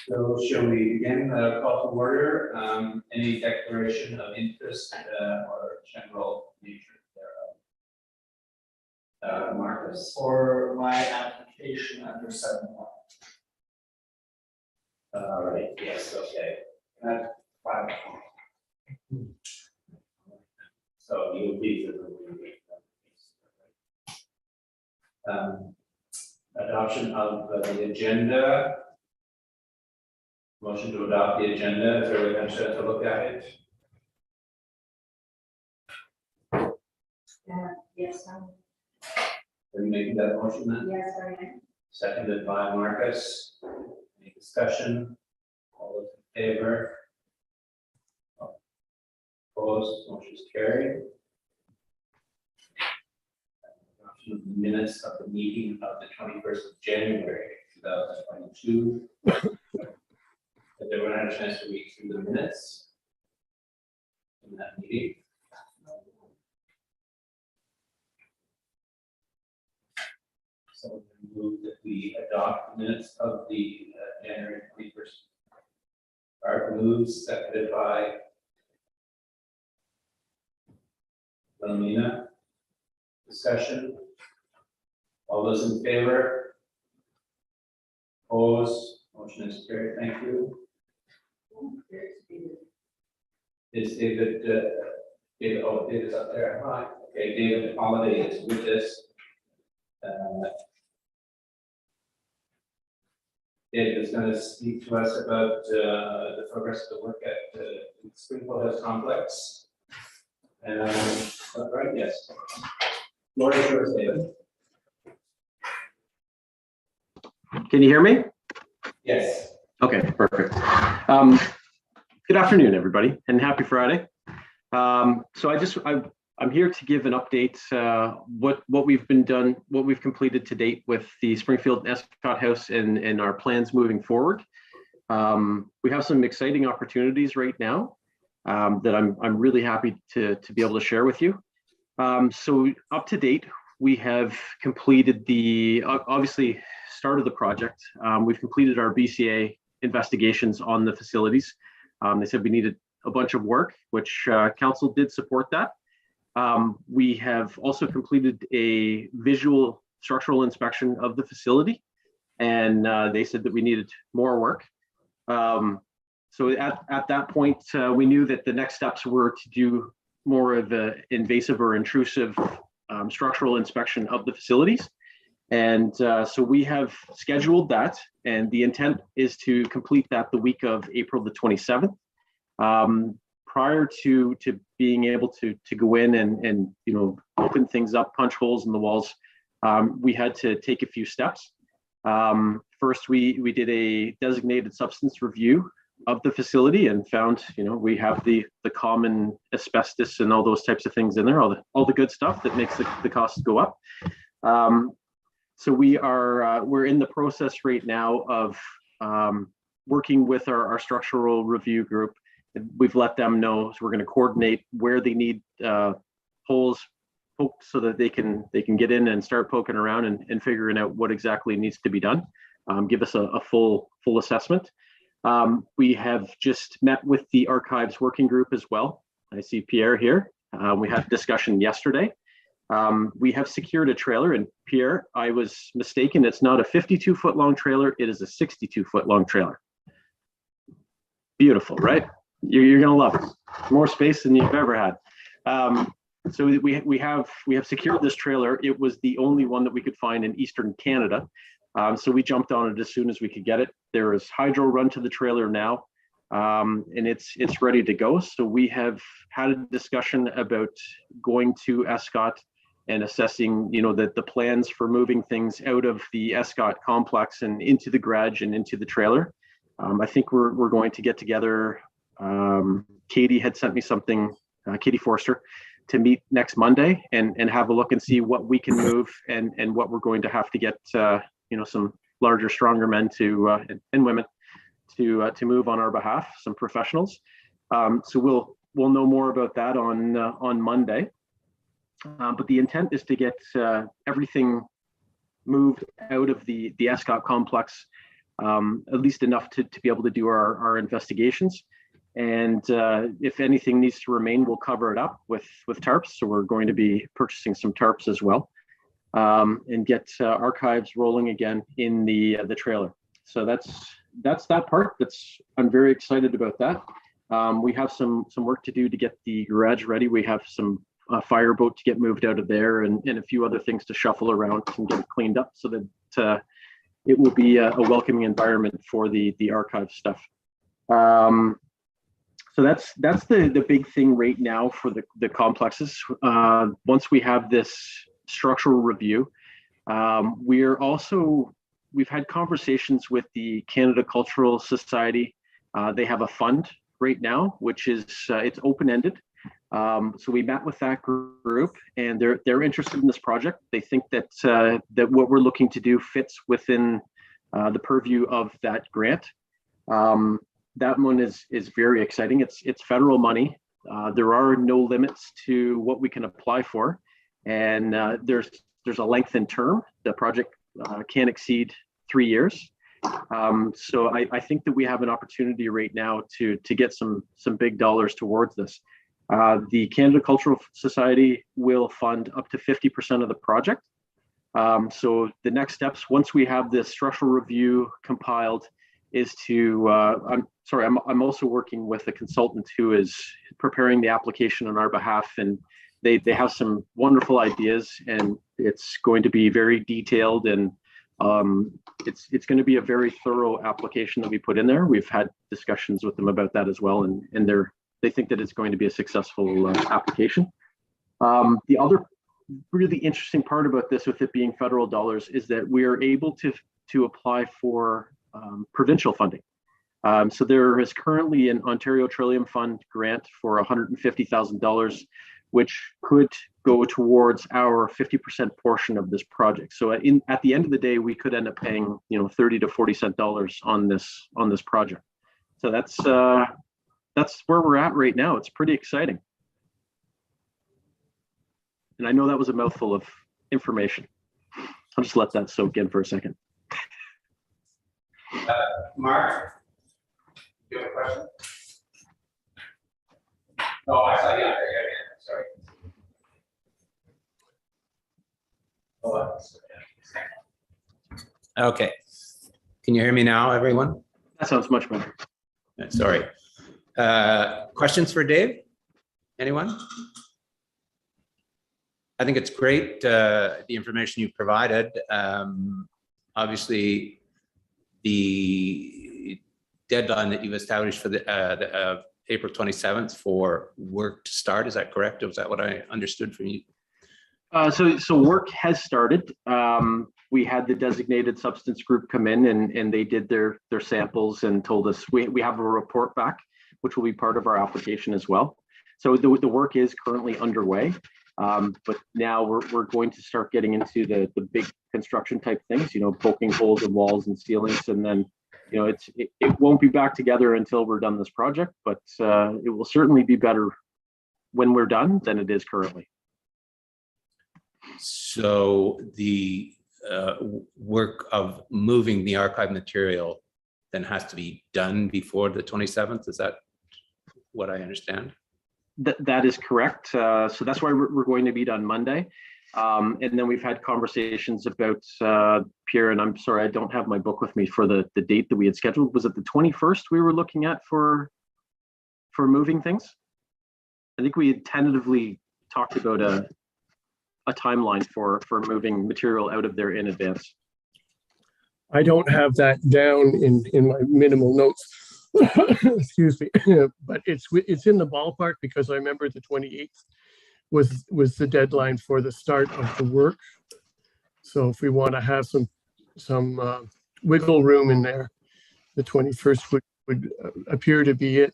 So shall we begin the call to order? Any declaration of interest or general nature thereof? Marcus? For my application under 7.1. All right, yes, okay. At 5. So you'll be adoption of the agenda. Motion to adopt the agenda. Is there a chance to look at it? Yes, Are you making that motion then? yes, I am. Seconded by Marcus. Any discussion? All those in favor? Opposed? Motion is carried. Adoption of the minutes of the meeting of the 21st of January, 2022. Has everyone had a chance to read through the minutes in that meeting? So we move that we adopt minutes of the January 21st. Art moves, seconded by Wilhelmina. Discussion. All those in favor? Opposed? Motion is carried. Thank you. Is David, David, oh, David's up there. Hi. Okay, David Holiday is with us. David is going to speak to us about the progress of the work at the Springfield House Complex. Right, yes. Floor is yours, David. Can you hear me? Yes. Okay, perfect. Good afternoon, everybody, and happy Friday. I'm here to give an update what we've completed to date with the Springfield Escott House and our plans moving forward. We have some exciting opportunities right now that I'm really happy to be able to share with you. So up to date, we have completed the obviously started the project. We've completed our BCA investigations on the facilities. They said we needed a bunch of work, which council did support that. We have also completed a visual structural inspection of the facility, and they said that we needed more work. So at that point, we knew that the next steps were to do more of the invasive or intrusive structural inspection of the facilities. And so we have scheduled that, and the intent is to complete that the week of April the 27th. Prior to being able to go in and open things up, punch holes in the walls, we had to take a few steps. First, we did a designated substance review of the facility and found, we have the common asbestos and all those types of things in there, all the good stuff that makes the costs go up. So we're in the process right now of working with our structural review group. We've let them know, so we're going to coordinate where they need holes poked so that they can get in and start poking around and figuring out what exactly needs to be done. Give us a full assessment. We have just met with the archives working group as well. I see Pierre here. We had a discussion yesterday. We have secured a trailer, and Pierre, I was mistaken. It's not a 52-foot long trailer. It is a 62-foot long trailer. Beautiful, right? You're gonna love it. More space than you've ever had. So we have secured this trailer. It was the only one that we could find in Eastern Canada. So we jumped on it as soon as we could get it. There is hydro run to the trailer now, and it's ready to go. So we have had a discussion about going to Escott and assessing, the plans for moving things out of the Escott complex and into the garage and into the trailer. I think we're going to get together. Katie had sent me something, Katie Forster, to meet next Monday and have a look and see what we can move and what we're going to have to get, some larger, stronger men and women to move on our behalf, some professionals. So we'll know more about that on Monday. But the intent is to get everything moved out of the Escott complex at least enough to be able to do our investigations. And if anything needs to remain, we'll cover it up with tarps. So we're going to be purchasing some tarps as well, and get archives rolling again in the trailer. So that's that part. I'm very excited about that. We have some work to do to get the garage ready. We have some fireboat to get moved out of there, and a few other things to shuffle around and get it cleaned up so that it will be a welcoming environment for the archive stuff. So that's the big thing right now for the complexes. Once we have this structural review, we've had conversations with the Canada Cultural Society. They have a fund right now, which is it's open-ended. So we met with that group, and they're interested in this project. They think that what we're looking to do fits within the purview of that grant. That one is very exciting. It's federal money. There are no limits to what we can apply for, and there's a lengthened term. The project can't exceed 3 years. So I think that we have an opportunity right now to get some big dollars towards this. The Canada Cultural Society will fund up to 50% of the project. So the next steps, once we have this structural review compiled, is to I'm also working with a consultant who is preparing the application on our behalf, and they have some wonderful ideas, and it's going to be very detailed, and it's going to be a very thorough application that we put in there. We've had discussions with them about that as well, and they think that it's going to be a successful application. The other really interesting part about this, with it being federal dollars, is that we are able to apply for provincial funding. So there is currently an Ontario Trillium Fund grant for $150,000, which could go towards our 50% portion of this project. So at the end of the day, we could end up paying 30 to 40 cent dollars on this project. So that's where we're at right now. It's pretty exciting. And I know that was a mouthful of information. I'll just let that soak in for a second. Mark, you have a question? Oh, I saw you. Yeah, sorry. Okay. Can you hear me now, everyone? That sounds much better. Sorry. Questions for Dave? Anyone? I think it's great, the information you provided. Obviously, the deadline that you've established for the April 27th for work to start, is that correct? Was that what I understood from you? So work has started. We had the designated substance group come in, and they did their samples and told us we have a report back, which will be part of our application as well. So the work is currently underway, but now we're going to start getting into the big construction type things, poking holes in walls and ceilings, and then it won't be back together until we're done this project, but it will certainly be better when we're done than it is currently. So the work of moving the archive material then has to be done before the 27th. Is that what I understand? That is correct. So that's why we're going to meet on Monday. And then we've had conversations about Pierre, and I'm sorry, I don't have my book with me for the date that we had scheduled. Was it the 21st we were looking at for moving things? I think we had tentatively talked about a timeline for moving material out of there in advance. I don't have that down in my minimal notes. Excuse me, but it's in the ballpark, because I remember the 28th was the deadline for the start of the work. So if we want to have some wiggle room in there, the 21st would appear to be it.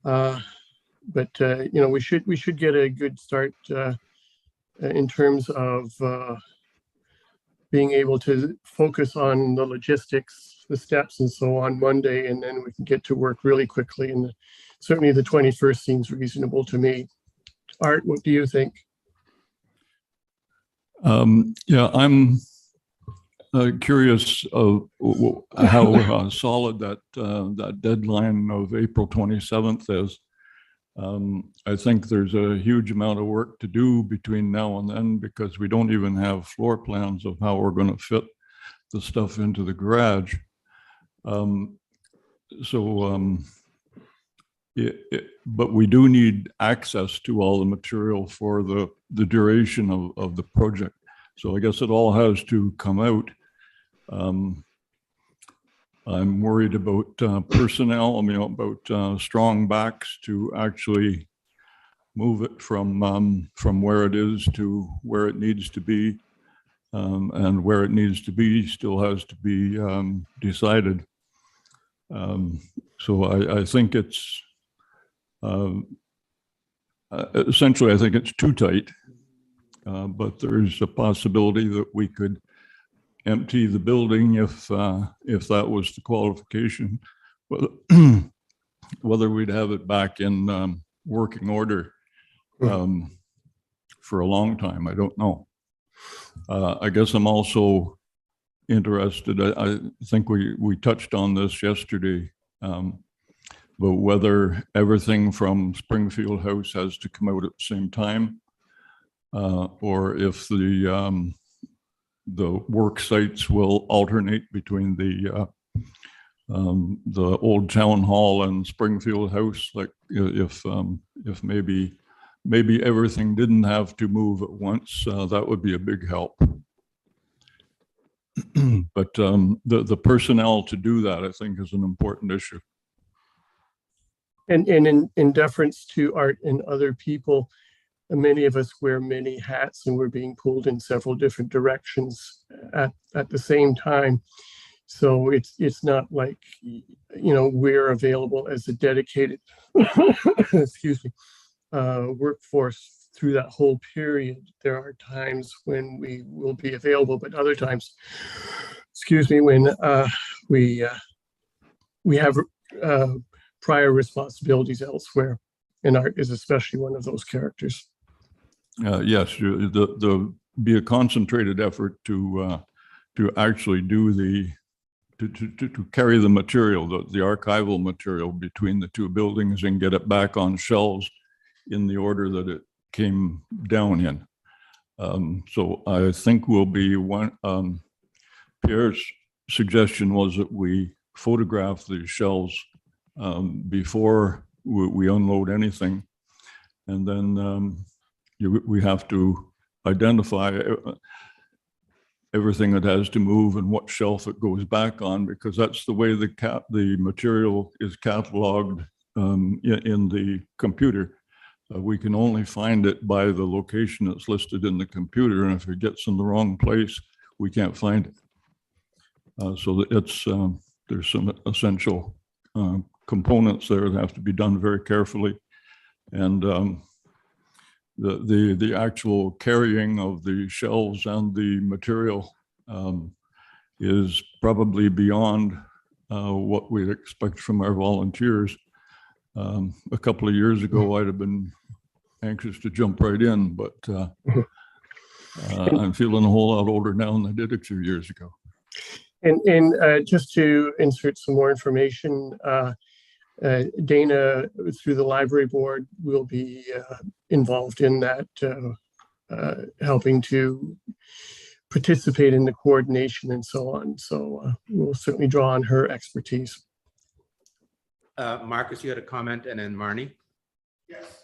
But we should get a good start in terms of being able to focus on the logistics, the steps, and so on Monday, and then we can get to work really quickly. And certainly the 21st seems reasonable to me. Art, what do you think? Yeah, curious of how solid that deadline of April 27th is. I think there's a huge amount of work to do between now and then because we don't even have floor plans of how we're going to fit the stuff into the garage. But we do need access to all the material for the duration of the project. So I guess it all has to come out. I'm worried about personnel, about strong backs to actually move it from where it is to where it needs to be. And where it needs to be still has to be decided. So I think it's, essentially, I think it's too tight. But there's a possibility that we could empty the building if that was the qualification. Whether we'd have it back in working order for a long time, I don't know. I guess I'm also interested, I think we touched on this yesterday, but whether everything from Springfield House has to come out at the same time, or if the work sites will alternate between the old town hall and Springfield House, like if maybe everything didn't have to move at once, that would be a big help. But the personnel to do that, I think, is an important issue. And in deference to Art and other people, many of us wear many hats and we're being pulled in several different directions at the same time. So it's not like, we're available as a dedicated, excuse me, workforce through that whole period. There are times when we will be available, but other times, excuse me, when we have prior responsibilities elsewhere, and Art is especially one of those characters. Yes, the be a concentrated effort to actually do to carry the material, the archival material between the two buildings and get it back on shelves in the order that it came down in. So I think we'll be Pierre's suggestion was that we photograph the shelves before we unload anything, and then we have to identify everything that has to move and what shelf it goes back on, because that's the way the material is cataloged in the computer. We can only find it by the location that's listed in the computer, and if it gets in the wrong place, we can't find it. So it's there's some essential components there that have to be done very carefully, and the actual carrying of the shelves and the material is probably beyond what we'd expect from our volunteers. A couple of years ago, I'd have been anxious to jump right in, but I'm feeling a whole lot older now than I did a few years ago. And just to insert some more information, Dana, through the library board, will be involved in that, helping to participate in the coordination and so on. So we'll certainly draw on her expertise. Marcus, you had a comment, and then Marnie. Yes.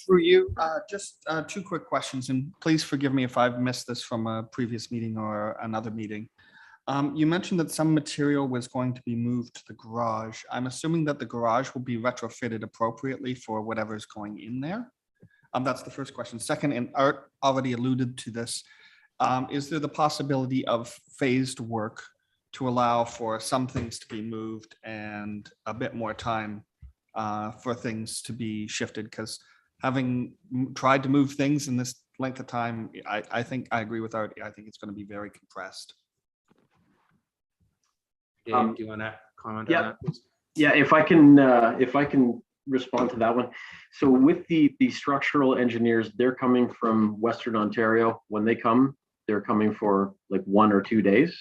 Through you, just two quick questions, and please forgive me if I've missed this from a previous meeting or another meeting. You mentioned that some material was going to be moved to the garage. I'm assuming that the garage will be retrofitted appropriately for whatever is going in there. That's the first question. Second, and Art already alluded to this, is there the possibility of phased work to allow for some things to be moved and a bit more time for things to be shifted? Because having tried to move things in this length of time, I think I agree with Art. I think it's going to be very compressed. Dave, do you want to comment on that, please? Yeah, if I can respond to that one. So with the structural engineers, they're coming from Western Ontario. When they come, they're coming for like 1 or 2 days.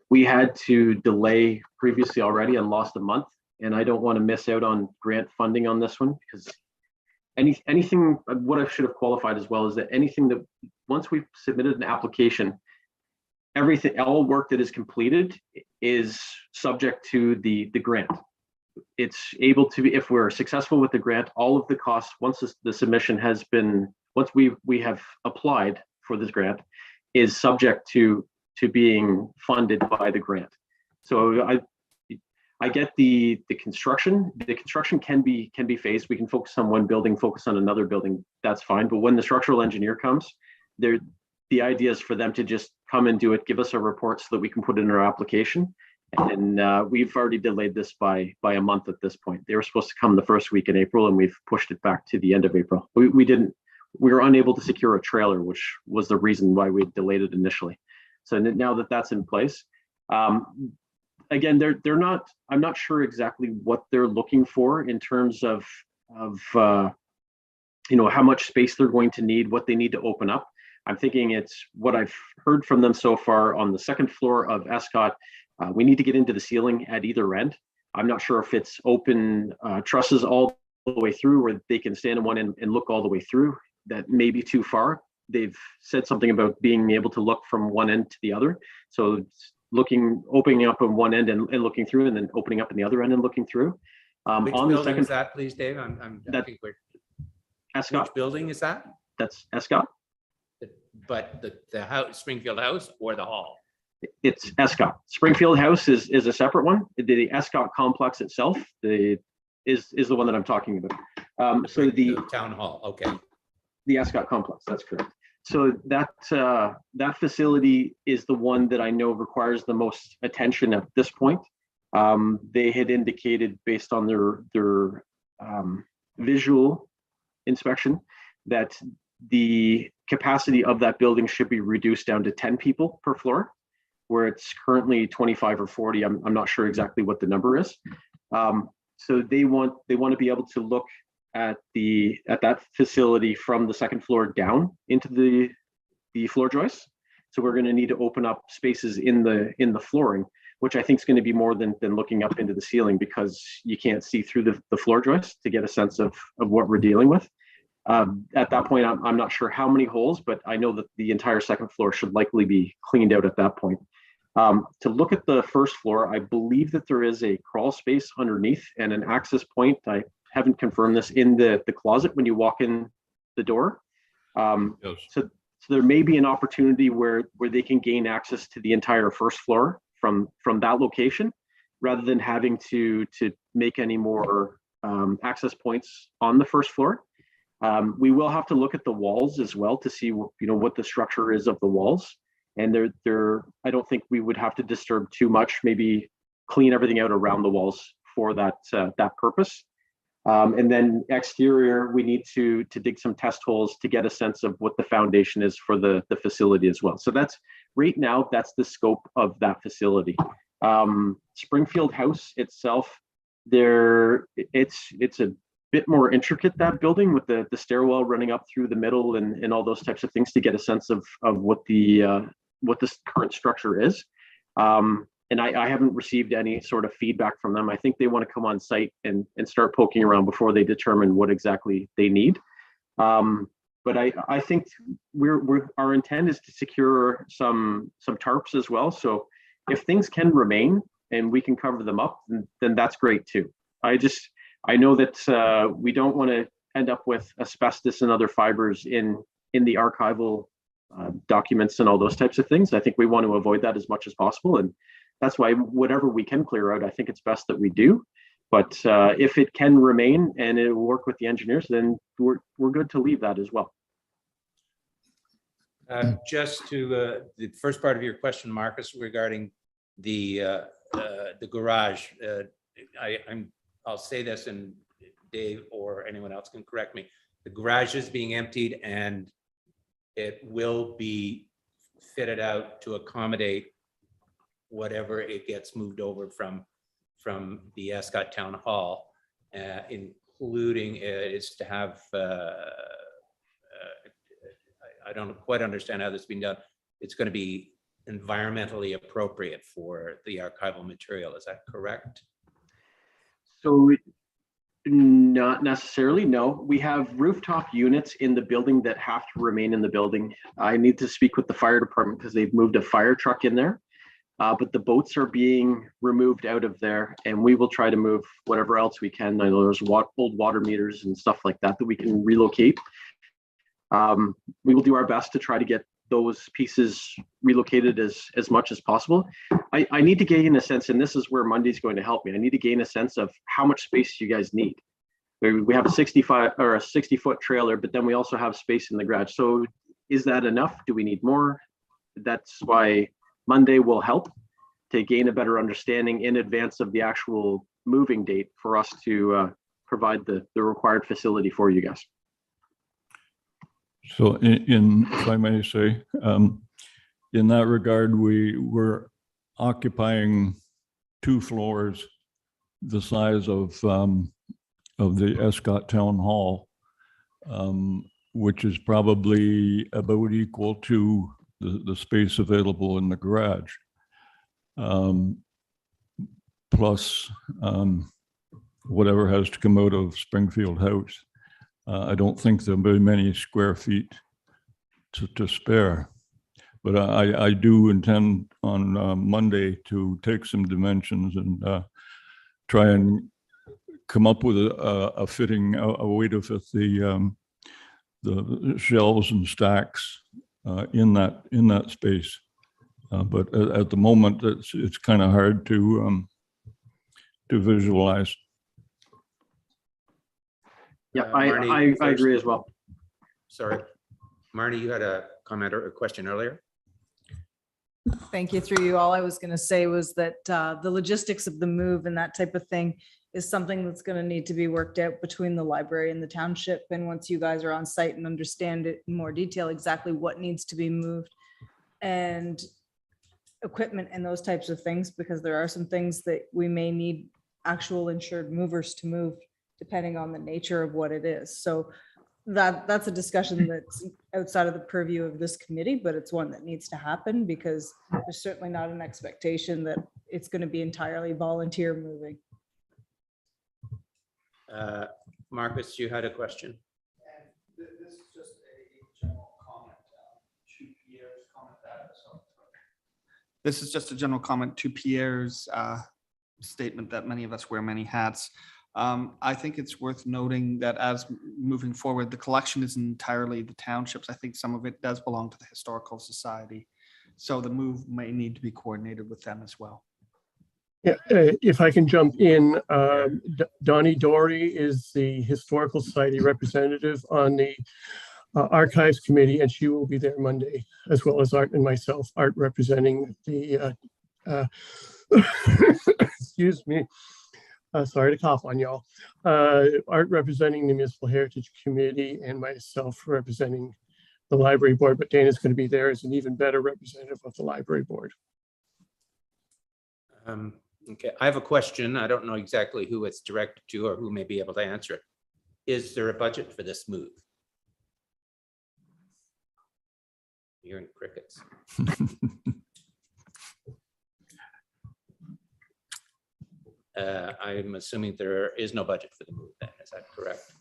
We had to delay previously already and lost a month, and I don't want to miss out on grant funding on this one, because anything, what I should have qualified as well is that anything that, once we've submitted an application, everything, all work that is completed is subject to the grant. It's able to be, if we're successful with the grant, all of the costs, once the submission has been, once we have applied for this grant, is subject to being funded by the grant. So I get the construction. The construction can be phased. We can focus on one building, focus on another building. That's fine. But when the structural engineer comes, the idea is for them to just come and do it, give us a report so that we can put it in our application. And we've already delayed this by a month at this point. They were supposed to come the first week in April, and we've pushed it back to the end of April. We were unable to secure a trailer, which was the reason why we delayed it initially. So now that that's in place, again, they're not, I'm not sure exactly what they're looking for in terms of how much space they're going to need, what they need to open up. I'm thinking it's what I've heard from them so far on the second floor of Escott. We need to get into the ceiling at either end. I'm not sure if it's open trusses all the way through, where they can stand in one end and look all the way through. That may be too far. They've said something about being able to look from one end to the other. So opening up on one end and looking through, and then opening up in the other end and looking through. Which on the building second, is that, please, Dave? I think we're, Escott. which building is that? That's Escott. But the house, Springfield House, or the hall? It's Escott. Springfield House is a separate one. The Escott complex itself is the one that I'm talking about. So the town hall. Okay. The Escott complex. That's correct. So that facility is the one that I know requires the most attention at this point. They had indicated, based on their visual inspection, that the capacity of that building should be reduced down to 10 people per floor, where it's currently 25 or 40. I'm not sure exactly what the number is. So they want to be able to look at that facility from the second floor down into the floor joists. So we're going to need to open up spaces in the flooring, which I think is going to be more than looking up into the ceiling, because you can't see through the floor joists to get a sense of what we're dealing with. At that point, I'm not sure how many holes, but I know that the entire second floor should likely be cleaned out at that point. To look at the first floor, I believe that there is a crawl space underneath and an access point. I haven't confirmed this, in the closet when you walk in the door. Yes. So there may be an opportunity where they can gain access to the entire first floor from that location, rather than having to make any more access points on the first floor. We will have to look at the walls as well to see what the structure is of the walls. And I don't think we would have to disturb too much, maybe clean everything out around the walls for that purpose. And then exterior, we need to dig some test holes to get a sense of what the foundation is for the facility as well. So that's right now, that's the scope of that facility. Springfield House itself, it's a bit more intricate, that building, with the stairwell running up through the middle and all those types of things, to get a sense of what this current structure is. And I haven't received any sort of feedback from them. I think they want to come on site and start poking around before they determine what exactly they need. But I think our intent is to secure some tarps as well. So if things can remain and we can cover them up, then that's great too. I know that we don't want to end up with asbestos and other fibers in the archival documents and all those types of things. I think we want to avoid that as much as possible. And that's why whatever we can clear out, I think it's best that we do. But if it can remain and it will work with the engineers, then we're good to leave that as well. Just to the first part of your question, Marcus, regarding the garage, I'll say this, and Dave or anyone else can correct me. The garage is being emptied, and it will be fitted out to accommodate whatever it gets moved over from the Escott Town Hall, including is to have, I don't quite understand how this is being done, it's going to be environmentally appropriate for the archival material. Is that correct? So not necessarily, no. We have rooftop units in the building that have to remain in the building. I need to speak with the fire department because they've moved a fire truck in there. But the boats are being removed out of there, and we will try to move whatever else we can. I know there's old water meters and stuff like that that we can relocate. We will do our best to try to get those pieces relocated as much as possible. I need to gain a sense, and this is where Monday's going to help me. I need to gain a sense of how much space you guys need. We have a 65 or a 60-foot trailer, but then we also have space in the garage. So is that enough? Do we need more? That's why Monday will help to gain a better understanding in advance of the actual moving date for us to provide the required facility for you guys. So if I may say, in that regard, we were occupying 2 floors the size of the Escott Town Hall, which is probably about equal to the space available in the garage. Plus whatever has to come out of Springfield House. I don't think there'll be many square feet to spare, but I do intend on Monday to take some dimensions and try and come up with a fitting, a way to fit the shelves and stacks in that space. But at the moment, it's kind of hard to visualize. Yeah, Marnie, I first. agree as well. Sorry, Marnie, you had a comment or a question earlier? Thank you. Through you, all I was going to say was that the logistics of the move and that type of thing is something that's going to need to be worked out between the library and the township. And once you guys are on site and understand it in more detail, exactly what needs to be moved and equipment and those types of things, because there are some things that we may need actual insured movers to move depending on the nature of what it is. So that's a discussion that's outside of the purview of this committee, but it's one that needs to happen because there's certainly not an expectation that it's going to be entirely volunteer moving. Marcus, you had a question? This is just a general comment to Pierre's comment This is just a general comment to Pierre's statement that many of us wear many hats. I think it's worth noting that as moving forward, the collection isn't entirely the townships. I think some of it does belong to the Historical Society. So the move may need to be coordinated with them as well. Yeah, if I can jump in, Donnie Dory is the Historical Society representative on the Archives Committee, and she will be there Monday, as well as Art and myself, Art representing the, excuse me, sorry to cough on y'all, Art representing the Municipal Heritage Committee and myself representing the Library Board, but Dana's going to be there as an even better representative of the Library Board. Okay, I have a question. I don't know exactly who it's directed to or who may be able to answer it. Is there a budget for this move? You're in crickets. I'm assuming there is no budget for the move then, is that correct?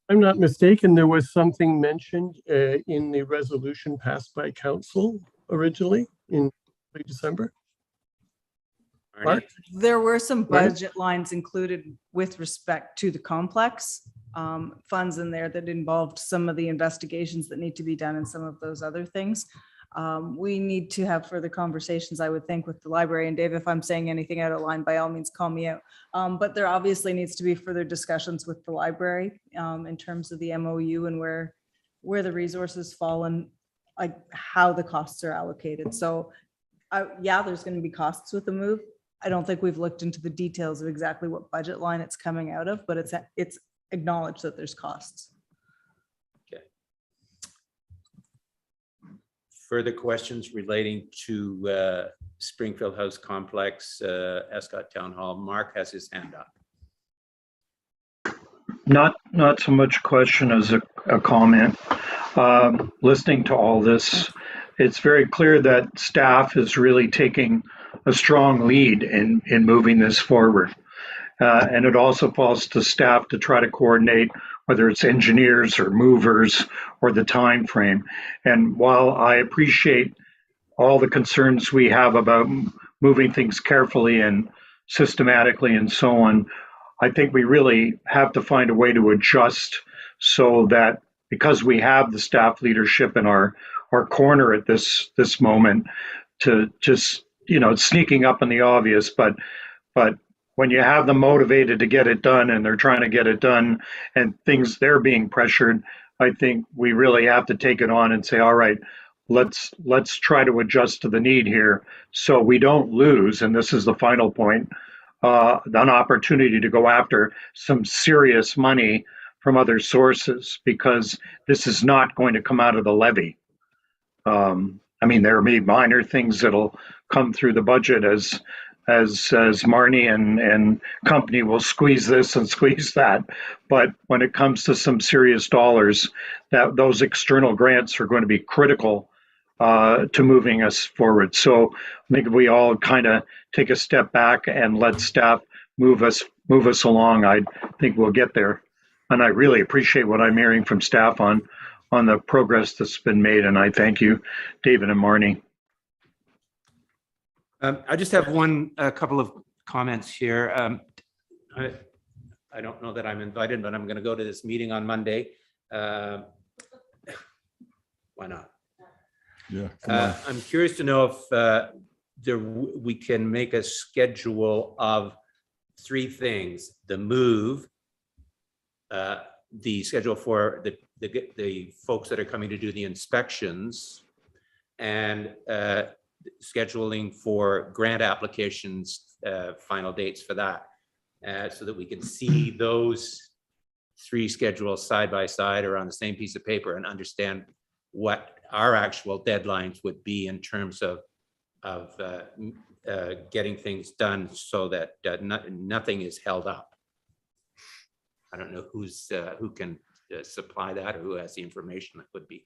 I'm not mistaken, there was something mentioned in the resolution passed by council originally in late December. Marnie? There were some Right. budget lines included with respect to the complex, funds in there that involved some of the investigations that need to be done and some of those other things. We need to have further conversations, I would think, with the library. And Dave, if I'm saying anything out of line, by all means, call me out. But there obviously needs to be further discussions with the library in terms of the MOU and where the resources fall and like how the costs are allocated. So yeah, there's going to be costs with the move. I don't think we've looked into the details of exactly what budget line it's coming out of, but it's acknowledged that there's costs. Okay. Further questions relating to Springfield House Complex, Escott Town Hall? Mark has his hand up. Not so much a question as a comment. Listening to all this, it's very clear that staff is really taking a strong lead in moving this forward. And it also falls to staff to try to coordinate whether it's engineers or movers or the time frame. And while I appreciate all the concerns we have about moving things carefully and systematically and so on, I think we really have to find a way to adjust so that, because we have the staff leadership in our corner at this moment, to just, it's sneaking up on the obvious, but when you have them motivated to get it done and they're trying to get it done and they're being pressured, I think we really have to take it on and say, all right, let's try to adjust to the need here so we don't lose, and this is the final point, an opportunity to go after some serious money from other sources, because this is not going to come out of the levy. I mean, there may be minor things that'll come through the budget as Marnie and company will squeeze this and squeeze that. But when it comes to some serious dollars, those external grants are going to be critical to moving us forward. So I think if we all kind of take a step back and let staff move us along, I think we'll get there. And I really appreciate what I'm hearing from staff on the progress that's been made. And I thank you, David and Marnie. I just have a couple of comments here. I don't know that I'm invited, but I'm going to go to this meeting on Monday. Why not? Yeah. Come on. I'm curious to know if we can make a schedule of 3 things: the move, the schedule for the folks that are coming to do the inspections, and scheduling for grant applications, final dates for that, so that we can see those 3 schedules side by side or on the same piece of paper and understand what our actual deadlines would be in terms of getting things done, so that nothing is held up. I don't know who can supply that, or who has the information that would be.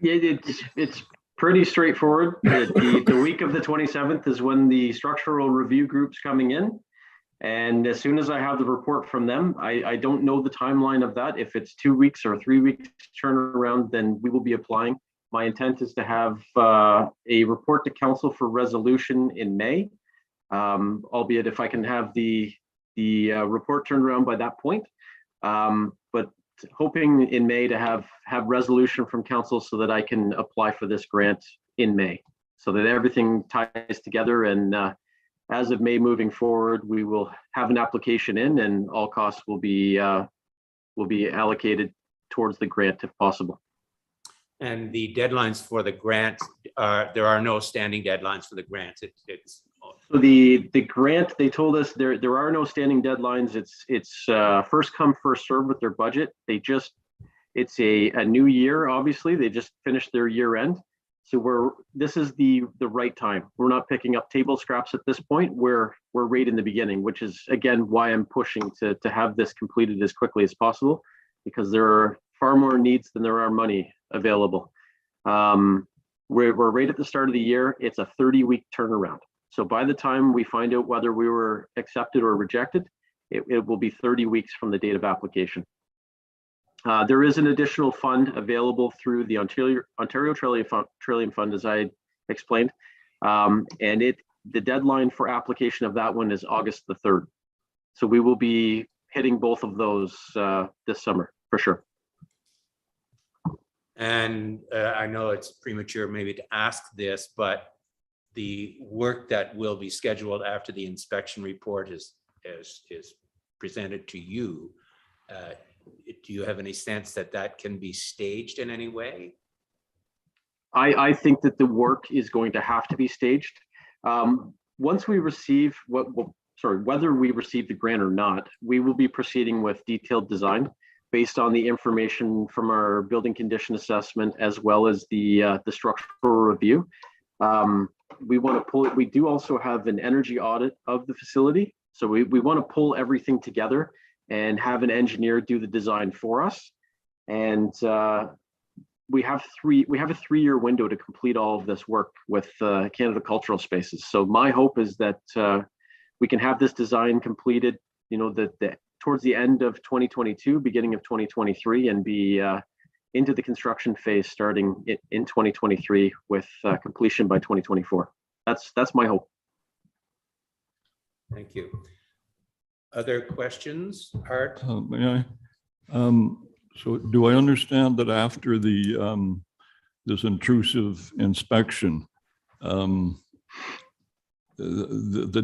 Yeah, it's pretty straightforward. The week of the 27th is when the structural review group's coming in. And as soon as I have the report from them, I don't know the timeline of that. If it's 2 weeks or 3 weeks turnaround, then we will be applying. My intent is to have a report to council for resolution in May, albeit if I can have the report turned around by that point. But hoping in May to have resolution from council so that I can apply for this grant in May, so that everything ties together. And as of May moving forward, we will have an application in, and all costs will be allocated towards the grant if possible. And the deadlines for the grant, there are no standing deadlines for the grant. So the grant, they told us there are no standing deadlines. It's first come, first served with their budget. It's a new year, obviously. They just finished their year end. So this is the right time. We're not picking up table scraps at this point. We're right in the beginning, which is again why I'm pushing to have this completed as quickly as possible, because there are far more needs than there are money available. We're right at the start of the year. It's a 30-week turnaround. So by the time we find out whether we were accepted or rejected, it will be 30 weeks from the date of application. There is an additional fund available through the Ontario Trillium Fund, as I explained, and the deadline for application of that one is August the 3rd. So we will be hitting both of those this summer for sure. And I know it's premature maybe to ask this, but the work that will be scheduled after the inspection report is presented to you. Do you have any sense that can be staged in any way? I think that the work is going to have to be staged. Once we receive whether we receive the grant or not, we will be proceeding with detailed design based on the information from our building condition assessment, as well as the structural review. We do also have an energy audit of the facility. So we want to pull everything together and have an engineer do the design for us. And we have a 3-year window to complete all of this work with Canada Cultural Spaces. So my hope is that we can have this design completed, towards the end of 2022, beginning of 2023, and be into the construction phase starting in 2023 with completion by 2024. That's my hope. Thank you. Other questions, Art? May I? So do I understand that after the this intrusive inspection, the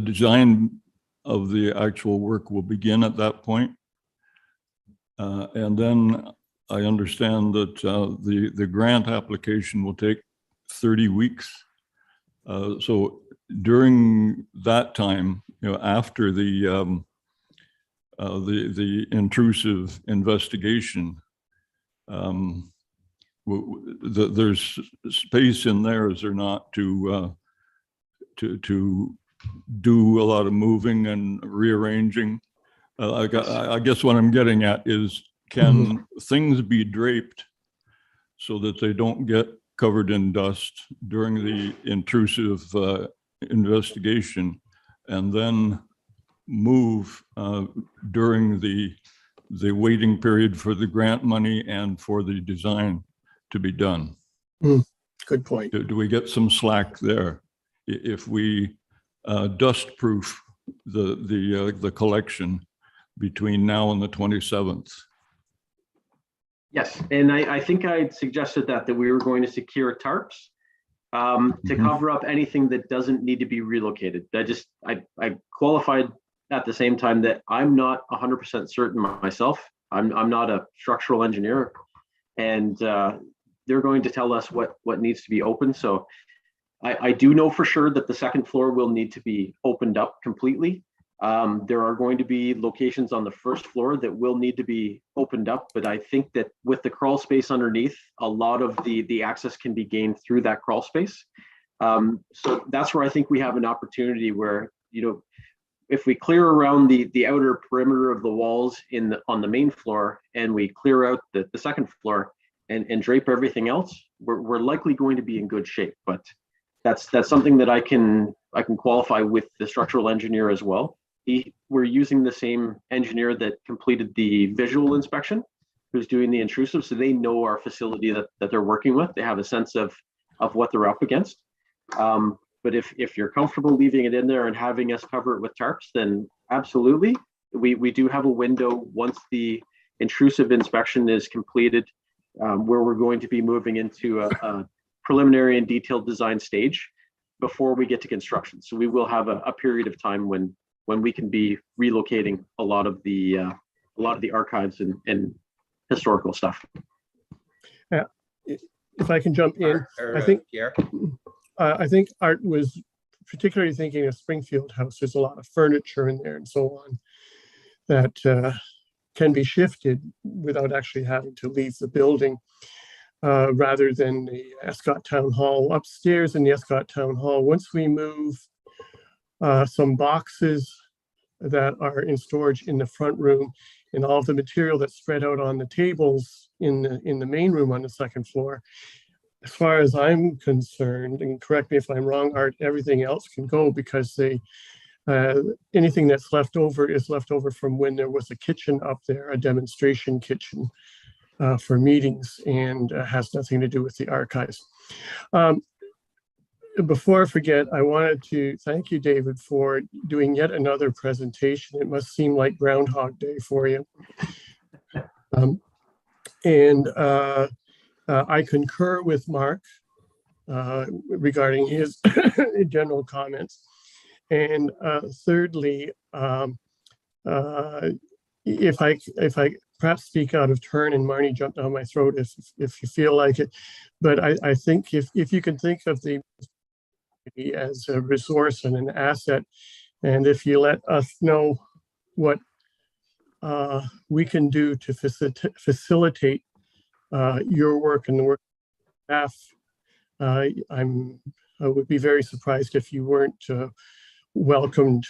design of the actual work will begin at that point? And then I understand that the grant application will take 30 weeks. So during that time, after the intrusive investigation, there's space in there, is there not, to do a lot of moving and rearranging? I guess what I'm getting at is, can things be draped so that they don't get covered in dust during the intrusive investigation, and then move during the waiting period for the grant money and for the design to be done? Good point. Do we get some slack there if we dust proof the collection between now and the 27th? Yes, and I think I suggested that we were going to secure tarps to cover up anything that doesn't need to be relocated. I qualified at the same time that I'm not 100% certain myself. I'm not a structural engineer, and they're going to tell us what needs to be open. So I do know for sure that the second floor will need to be opened up completely. There are going to be locations on the first floor that will need to be opened up, but I think that with the crawl space underneath, a lot of the access can be gained through that crawl space. So that's where I think we have an opportunity where, if we clear around the outer perimeter of the walls on the main floor, and we clear out the second floor and drape everything else, we're likely going to be in good shape. But that's something that I can qualify with the structural engineer as well. We're using the same engineer that completed the visual inspection, who's doing the intrusive, so they know our facility that they're working with. They have a sense of what they're up against. But if you're comfortable leaving it in there and having us cover it with tarps, then absolutely. We do have a window once the intrusive inspection is completed, where we're going to be moving into a preliminary and detailed design stage before we get to construction. So we will have a period of time when we can be relocating a lot of the archives and historical stuff. Yeah, if I can jump in, Or, I think Pierre? I think Art was particularly thinking of Springfield House. There's a lot of furniture in there and so on that can be shifted without actually having to leave the building, rather than the Escott Town Hall. Upstairs in the Escott Town Hall, once we move some boxes that are in storage in the front room, and all of the material that's spread out on the tables in the main room on the second floor, as far as I'm concerned, and correct me if I'm wrong, Art, everything else can go, because anything that's left over is left over from when there was a kitchen up there, a demonstration kitchen for meetings, and has nothing to do with the archives. Before I forget, I wanted to thank you, David, for doing yet another presentation. It must seem like Groundhog Day for you. I concur with Mark regarding his general comments. And thirdly, if I perhaps speak out of turn, and Marnie jumped down my throat if you feel like it, but I think if you can think of the as a resource and an asset, and if you let us know what we can do to facilitate your work and the work of staff, I would be very surprised if you weren't welcomed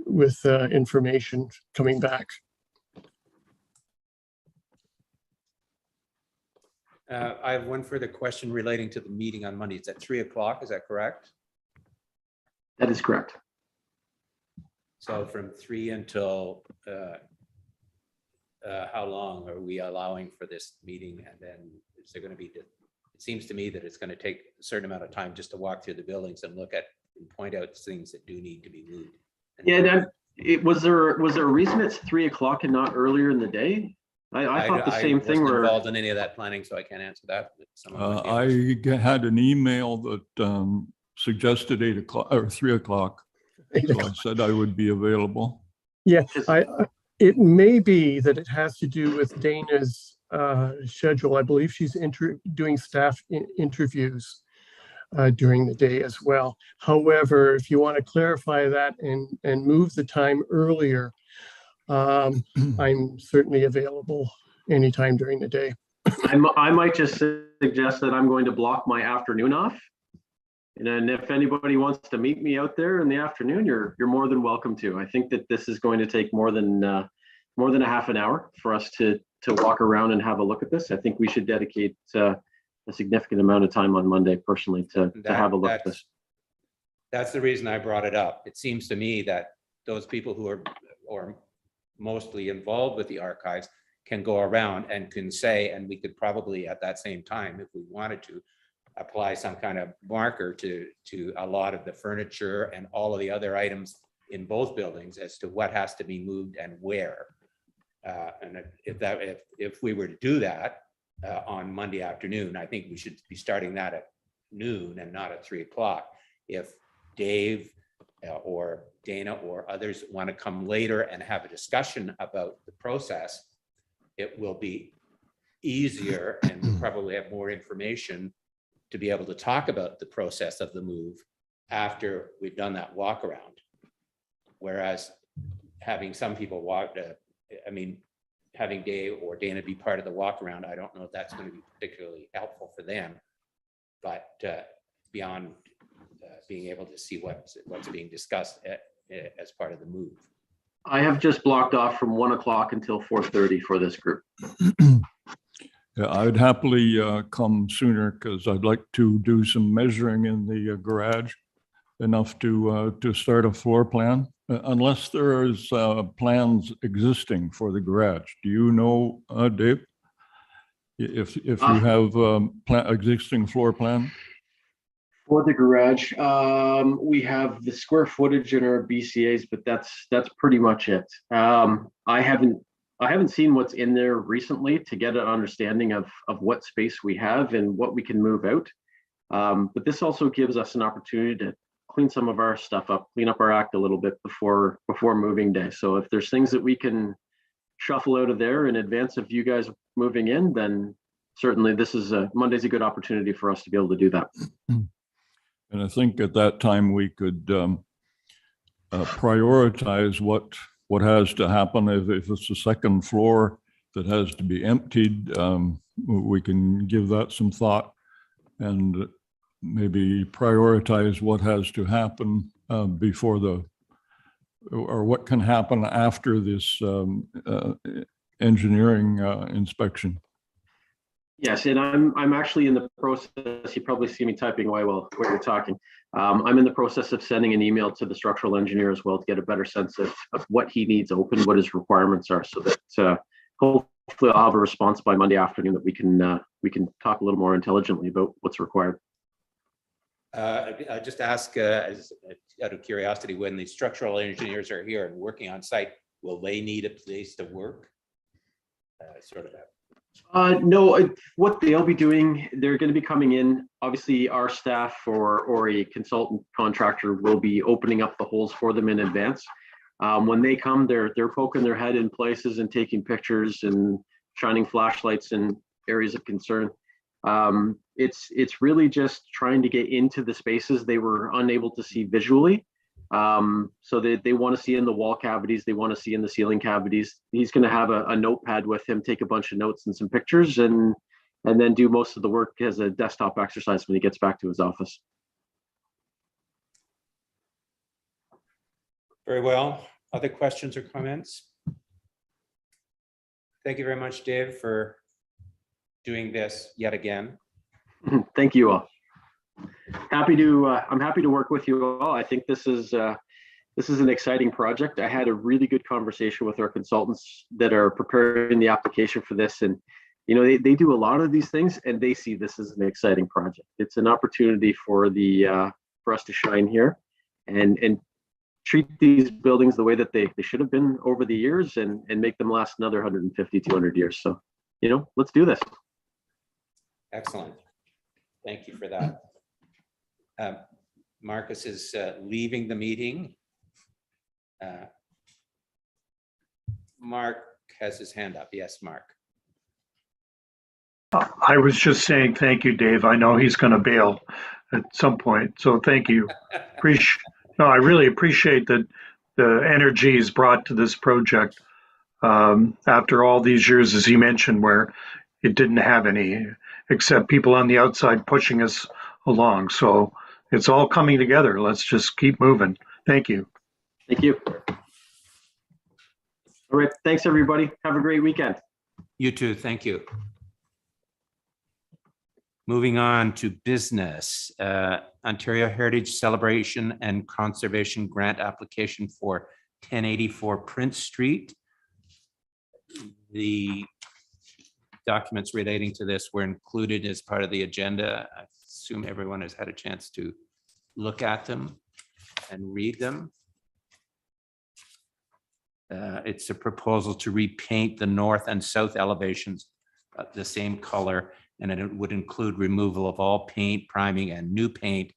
with information coming back. I have one further question relating to the meeting on Monday. It's at 3 o'clock, is that correct? That is correct. So from 3 until, how long are we allowing for this meeting? And then is there going to be, it seems to me that it's going to take a certain amount of time just to walk through the buildings and look at and point out things that do need to be moved. Yeah, was there a reason it's 3 o'clock and not earlier in the day? I thought the same thing wasn't where, involved in any of that planning, so I can't answer that. But some of my I viewers- had an email that suggested 8 o'clock or 3 o'clock. So I said I would be available. Yeah, it may be that it has to do with Dana's schedule. I believe she's doing staff interviews during the day as well. However, if you want to clarify that and move the time earlier, I'm certainly available anytime during the day. I might just suggest that I'm going to block my afternoon off. And then if anybody wants to meet me out there in the afternoon, you're more than welcome to. I think that this is going to take more than a half an hour for us to walk around and have a look at this. I think we should dedicate a significant amount of time on Monday personally to have a look at this. That's the reason I brought it up. It seems to me that those people who are or mostly involved with the archives can go around and can say, and we could probably at that same time, if we wanted to, apply some kind of marker to a lot of the furniture and all of the other items in both buildings as to what has to be moved and where. And if we were to do that on Monday afternoon, I think we should be starting that at noon and not at 3 o'clock. If Dave or Dana or others want to come later and have a discussion about the process, it will be easier and we'll probably have more information to be able to talk about the process of the move after we've done that walk around. Whereas having some people walk, having Dave or Dana be part of the walk around, I don't know if that's going to be particularly helpful for them. But beyond being able to see what's being discussed as part of the move. I have just blocked off from 1 o'clock until 4:30 for this group. Yeah, I'd happily come sooner because I'd like to do some measuring in the garage, enough to start a floor plan, unless there is plans existing for the garage. Do you know, Dave, if you have existing floor plan? For the garage, we have the square footage in our BCAs, but that's pretty much it. I haven't seen what's in there recently to get an understanding of what space we have and what we can move out. But this also gives us an opportunity to clean some of our stuff up, clean up our act a little bit before moving day. So if there's things that we can shuffle out of there in advance of you guys moving in, then certainly Monday's a good opportunity for us to be able to do that. And I think at that time we could prioritize what has to happen. If it's the second floor that has to be emptied, we can give that some thought and maybe prioritize what has to happen before or what can happen after this engineering inspection. Yes, and I'm actually in the process. You probably see me typing away while you're talking. I'm in the process of sending an email to the structural engineer as well to get a better sense of what he needs open, what his requirements are, so that hopefully I'll have a response by Monday afternoon that we can talk a little more intelligently about what's required. I just ask, out of curiosity, when the structural engineers are here and working on site, will they need a place to work? No, what they'll be doing, they're going to be coming in. Obviously, our staff or a consultant contractor will be opening up the holes for them in advance. When they come, they're poking their head in places and taking pictures and shining flashlights in areas of concern. It's really just trying to get into the spaces they were unable to see visually. So they want to see in the wall cavities, they want to see in the ceiling cavities. He's going to have a notepad with him, take a bunch of notes and some pictures, and then do most of the work as a desktop exercise when he gets back to his office. Very well. Other questions or comments? Thank you very much, Dave, for doing this yet again. Thank you all. I'm happy to work with you all. I think this is an exciting project. I had a really good conversation with our consultants that are preparing the application for this, and they do a lot of these things, and they see this as an exciting project. It's an opportunity for us to shine here and treat these buildings the way that they should have been over the years, and make them last another 150, 200 years. So, let's do this. Excellent. Thank you for that. Marcus is leaving the meeting. Mark has his hand up. Yes, Mark. I was just saying thank you, Dave. I know he's going to bail at some point, so thank you. I really appreciate that the energy is brought to this project after all these years, as he mentioned, where it didn't have any, except people on the outside pushing us along. So it's all coming together. Let's just keep moving. Thank you. Thank you. All right. Thanks, everybody. Have a great weekend. You too. Thank you. Moving on to business, Ontario Heritage Celebration and Conservation Grant application for 1084 Prince Street. The documents relating to this were included as part of the agenda. I assume everyone has had a chance to look at them and read them. It's a proposal to repaint the north and south elevations the same color, and it would include removal of all paint, priming, and new paint,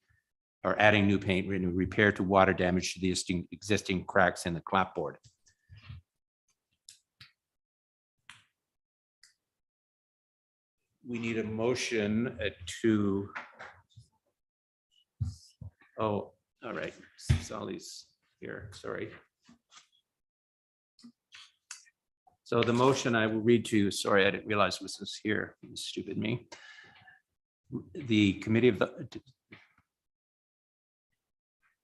or adding new paint, repair to water damage to the existing cracks in the clapboard. We need a motion to, oh, all right, Sally's here, sorry. So the motion I will read to you, sorry, I didn't realize this was here, stupid me. The committee of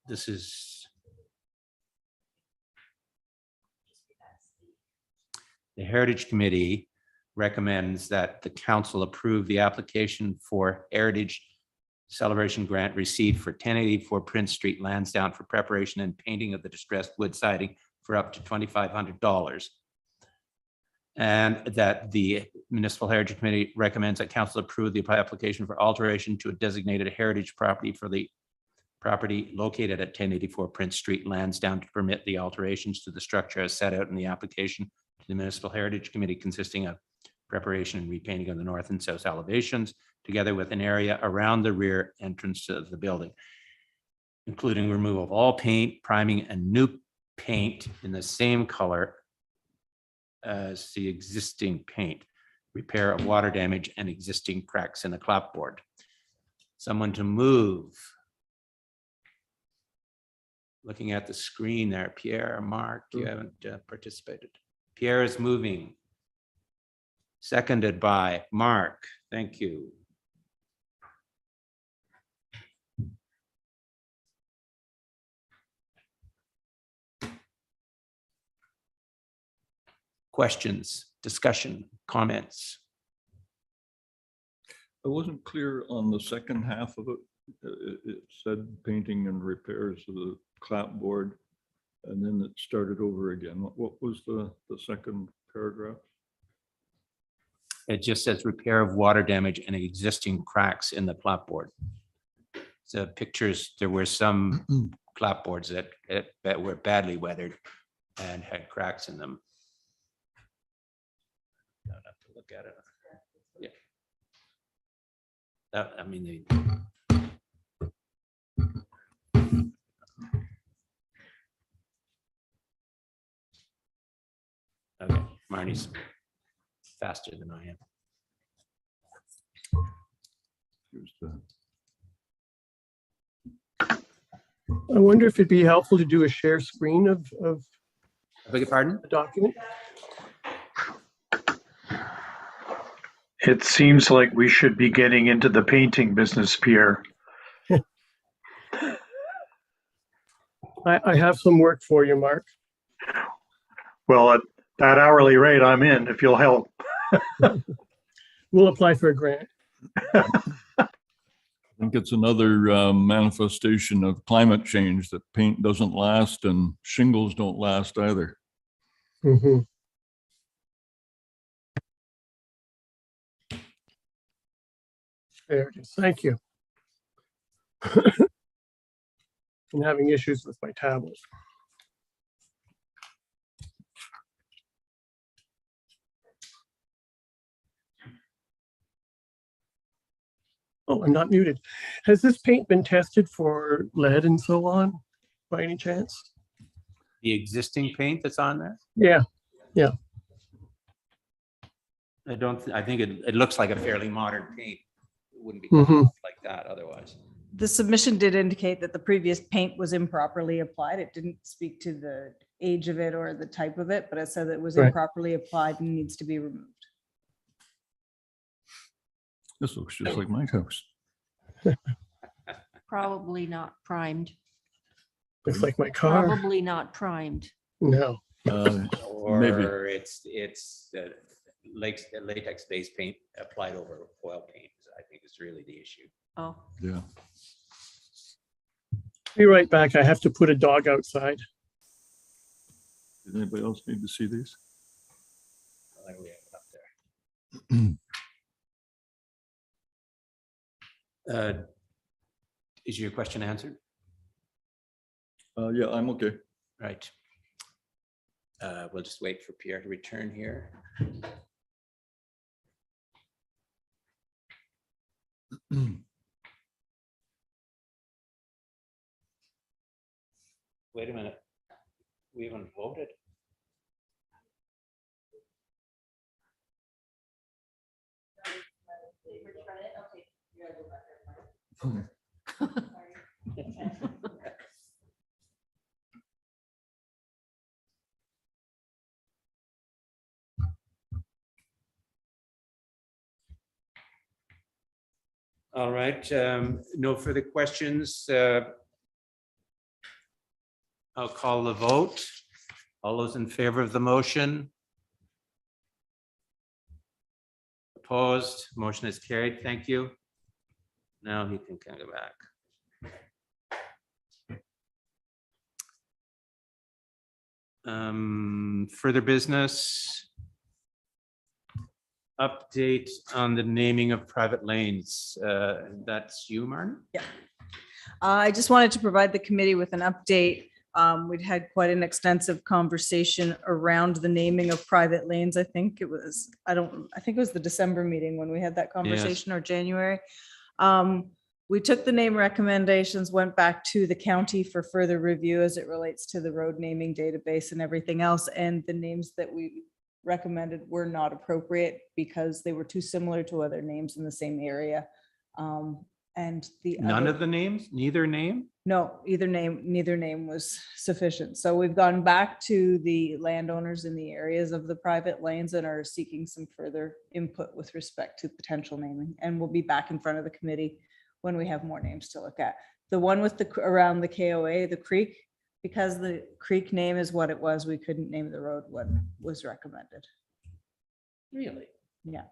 this is the Heritage Committee recommends that the council approve the application for Heritage Celebration Grant received for 1084 Prince Street, Lansdowne, for preparation and painting of the distressed wood siding for up to $2,500. And that the Municipal Heritage Committee recommends that council approve the application for alteration to a designated heritage property for the property located at 1084 Prince Street, Lansdowne, to permit the alterations to the structure as set out in the application to the Municipal Heritage Committee, consisting of preparation and repainting of the north and south elevations, together with an area around the rear entrance to the building, including removal of all paint, priming, and new paint in the same color as the existing paint, repair of water damage and existing cracks in the clapboard. Someone to move. Looking at the screen there, Pierre or Mark, you haven't participated. Pierre is moving. Seconded by Mark. Thank you. Questions, discussion, comments? I wasn't clear on the second half of it. It said painting and repairs of the clapboard, and then it started over again. What was the second paragraph? It just says repair of water damage and existing cracks in the clapboard. So pictures, there were some clapboards that were badly weathered and had cracks in them. I'll have to look at it. Yeah. I mean, okay, Marnie's faster than I am. I wonder if it'd be helpful to do a share screen of I beg your pardon? the document. It seems like we should be getting into the painting business, Pierre. I have some work for you, Mark. Well, at that hourly rate, I'm in, if you'll help. We'll apply for a grant. I think it's another manifestation of climate change that paint doesn't last and shingles don't last either. Mhm. There it is. Thank you. I'm having issues with my tablet. Oh, I'm not muted. Has this paint been tested for lead and so on, by any chance? The existing paint that's on there? Yeah, I think it looks like a fairly modern paint. It wouldn't be Mhm. like that otherwise. The submission did indicate that the previous paint was improperly applied. It didn't speak to the age of it or the type of it, but it said that it was Right. improperly applied and needs to be removed. This looks just like my house. Probably not primed. it's like my car. Probably not primed. No. Maybe. Or it's latex based paint applied over oil paint, I think is really the issue. Oh, Yeah. Be right back. I have to put a dog outside. Does anybody else need to see these? There we have it up there. Is your question answered? Yeah, I'm okay. Right. We'll just wait for Pierre to return here. Wait a minute. We haven't voted. All right, no further questions. I'll call the vote. All those in favor of the motion? Opposed? Motion is carried. Thank you. Now he can kind of go back. Further business? Update on the naming of private lanes. That's you, Martin? I just wanted to provide the committee with an update. We'd had quite an extensive conversation around the naming of private lanes. I think it was, I think it was the December meeting when we had that conversation, or January. We took the name recommendations, went back to the county for further review as it relates to the road naming database and everything else. And the names that we recommended were not appropriate because they were too similar to other names in the same area. And the None other- of the names? Neither name? No, neither name was sufficient. So we've gone back to the landowners in the areas of the private lanes and are seeking some further input with respect to potential naming. And we'll be back in front of the committee when we have more names to look at. The one with around the KOA, the creek, because the creek name is what it was, we couldn't name the road what was recommended. Really? Yeah.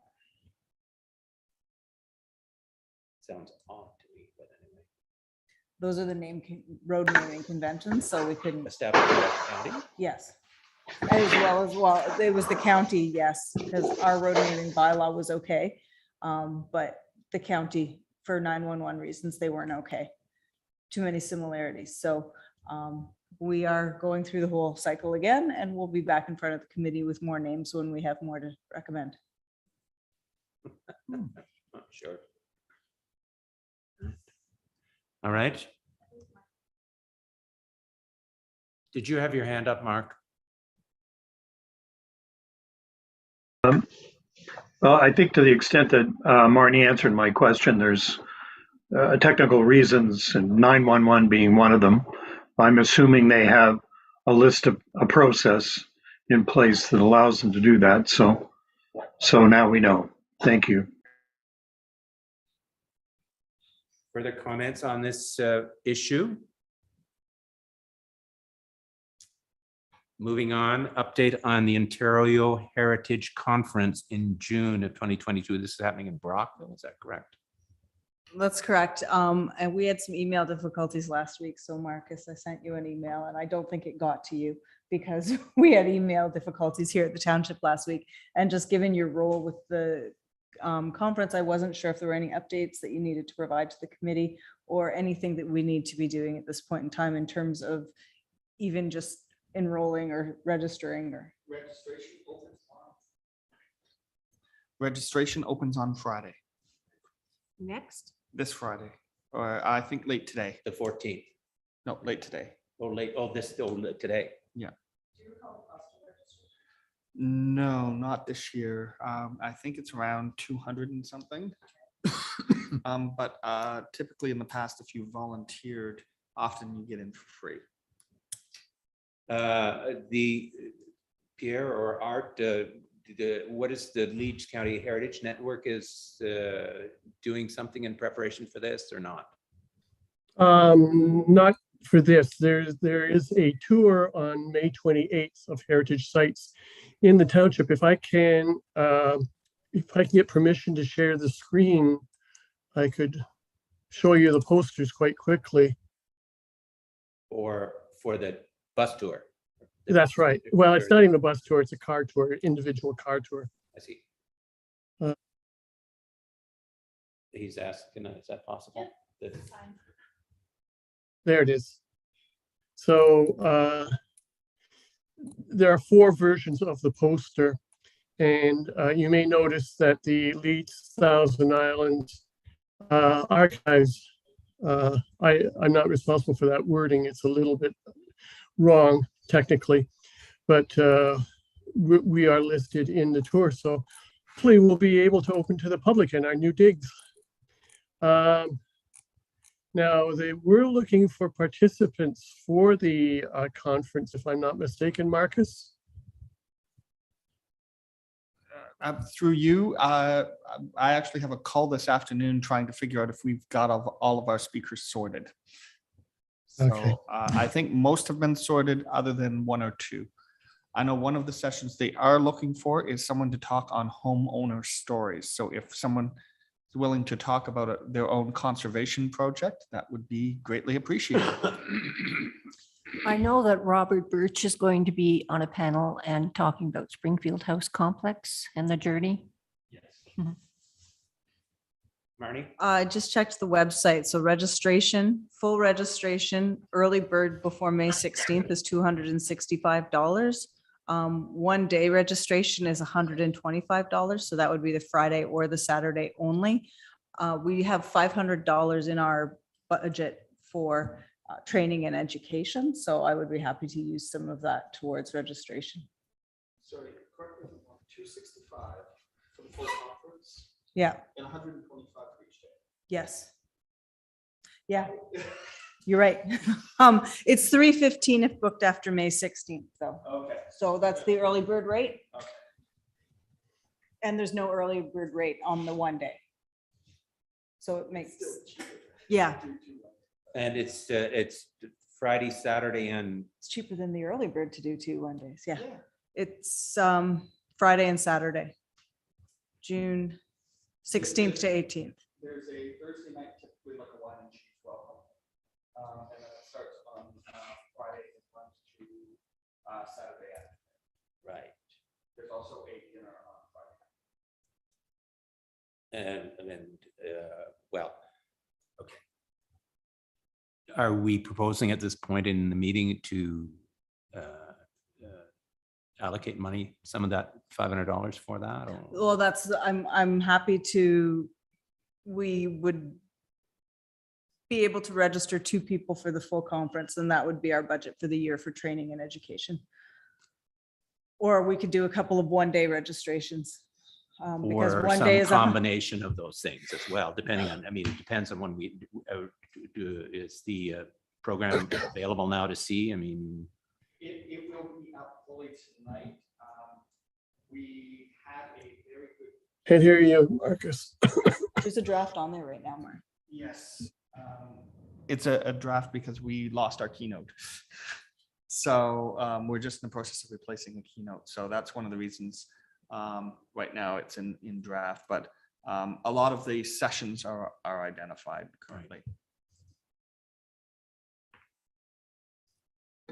Sounds odd to me, but anyway. Those are the road naming conventions, so we couldn't. Established by the county? Yes. As well, it was the county, yes, because our road naming bylaw was okay. But the county, for 911 reasons, they weren't okay. Too many similarities. So we are going through the whole cycle again, and we'll be back in front of the committee with more names when we have more to recommend. Sure. All right. Did you have your hand up, Mark? Well, I think to the extent that Marnie answered my question, there's technical reasons, and 911 being one of them. I'm assuming they have a list of a process in place that allows them to do that. So now we know. Thank you. Further comments on this issue? Moving on, update on the Ontario Heritage Conference in June of 2022. This is happening in Brockville, is that correct? That's correct. And we had some email difficulties last week. So Marcus, I sent you an email and I don't think it got to you because we had email difficulties here at the township last week. And just given your role with the conference, I wasn't sure if there were any updates that you needed to provide to the committee or anything that we need to be doing at this point in time in terms of even just enrolling or registering or. Registration opens on Friday, Next, this Friday, or I think late today. The 14th, No, late today. or late, today. No, not this year. I think it's around 200 and something. But typically in the past, if you volunteered, often you get in for free. The Pierre or Art, what is the Leeds County Heritage Network is doing something in preparation for this or not? Not for this. There is a tour on May 28th of heritage sites in the township. If I can get permission to share the screen, I could show you the posters quite quickly. Or for the bus tour? That's right. Well, it's not even a bus tour, it's a car tour, individual car tour. I see. Uh, He's asking, is that possible? That- There it is. So there are 4 versions of the poster. And you may notice that the Leeds Thousand Islands Archives, I'm not responsible for that wording. It's a little bit wrong technically, but we are listed in the tour. So hopefully we'll be able to open to the public in our new digs. Now, they were looking for participants for the conference, if I'm not mistaken, Marcus. Through you, I actually have a call this afternoon trying to figure out if we've got all of our speakers sorted. So Okay. I think most have been sorted other than 1 or 2. I know one of the sessions they are looking for is someone to talk on homeowner stories. So if someone is willing to talk about their own conservation project, that would be greatly appreciated. I know that Robert Birch is going to be on a panel and talking about Springfield House Complex and the journey. Yes. Marnie? I just checked the website. So registration, full registration, early bird before May 16th is $265. 1 day registration is $125. So that would be the Friday or the Saturday only. We have $500 in our budget for training and education. So I would be happy to use some of that towards registration. Sorry, correct me if I'm wrong, 265 for the full conference Yeah, and 125 for each day. yes. Yeah, you're right. It's $315 if booked after May 16th, though. Okay. So that's the early bird rate. Okay. And there's no early bird rate on the 1 day. So it makes, yeah, And it's Friday, Saturday, and it's cheaper than the early bird to do 2 1 days. Yeah. It's Friday and Saturday, June 16th to 18th. There's a Thursday night typically like a wine and cheese welcome. And then it starts on Friday and runs to Saturday afternoon. right. There's also a dinner on Friday. And then, well, okay. Are we proposing at this point in the meeting to allocate money, some of that $500 for that? Or? Well, that's, I'm happy to, we would be able to register 2 people for the full conference, and that would be our budget for the year for training and education. Or we could do a couple of 1 day registrations. Because Or 1 some day is combination of those things as well, depending on, I mean, it depends on when we do, is the program available now to see? I mean, It will be up fully tonight. We had a very good. Can't hear you, Marcus. There's a draft on there right now, Mark. Yes. It's a draft because we lost our keynote. So we're just in the process of replacing the keynote. So that's one of the reasons right now it's in draft, but a lot of the sessions are identified currently.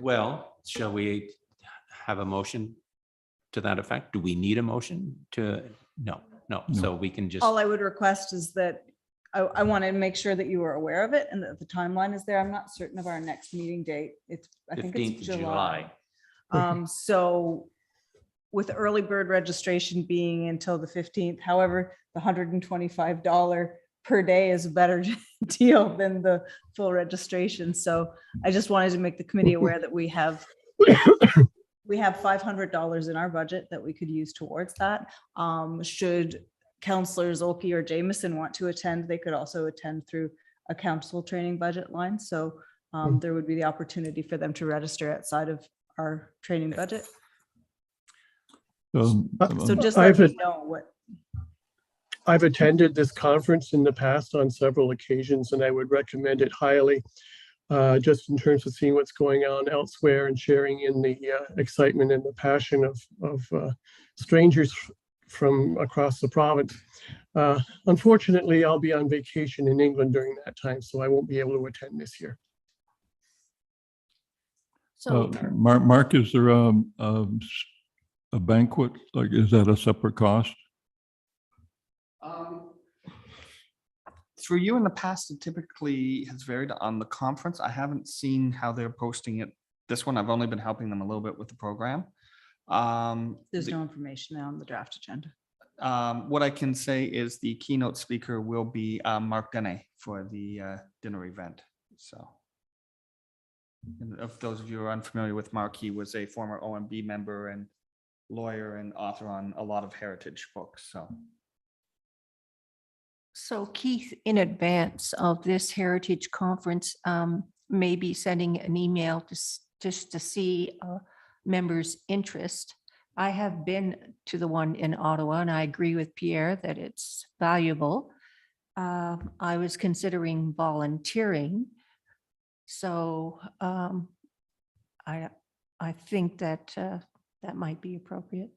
Well, shall we have a motion to that effect? Do we need a motion to? No. So we can just, All I would request is that I want to make sure that you are aware of it and that the timeline is there. I'm not certain of our next meeting date. I think 15th it's of July. July. So with early bird registration being until the 15th, however, the $125 per day is a better deal than the full registration. So I just wanted to make the committee aware that we have $500 in our budget that we could use towards that. Should councillors Olkey or Jameson want to attend, they could also attend through a council training budget line. So there would be the opportunity for them to register outside of our training budget. So just let me know what. I've attended this conference in the past on several occasions, and I would recommend it highly, just in terms of seeing what's going on elsewhere and sharing in the excitement and the passion of strangers from across the province. Unfortunately, I'll be on vacation in England during that time, so I won't be able to attend this year. So Mark, is there a banquet? Like, is that a separate cost? Through you in the past, it typically has varied on the conference. I haven't seen how they're posting it. This one, I've only been helping them a little bit with the program. There's no information now on the draft agenda. What I can say is the keynote speaker will be Mark Dene for the dinner event. So, and if those of you who are unfamiliar with Mark, he was a former OMB member and lawyer and author on a lot of heritage books. So Keith, in advance of this Heritage Conference, maybe sending an email just to see members' interest. I have been to the one in Ottawa, and I agree with Pierre that it's valuable. I was considering volunteering. So I think that that might be appropriate.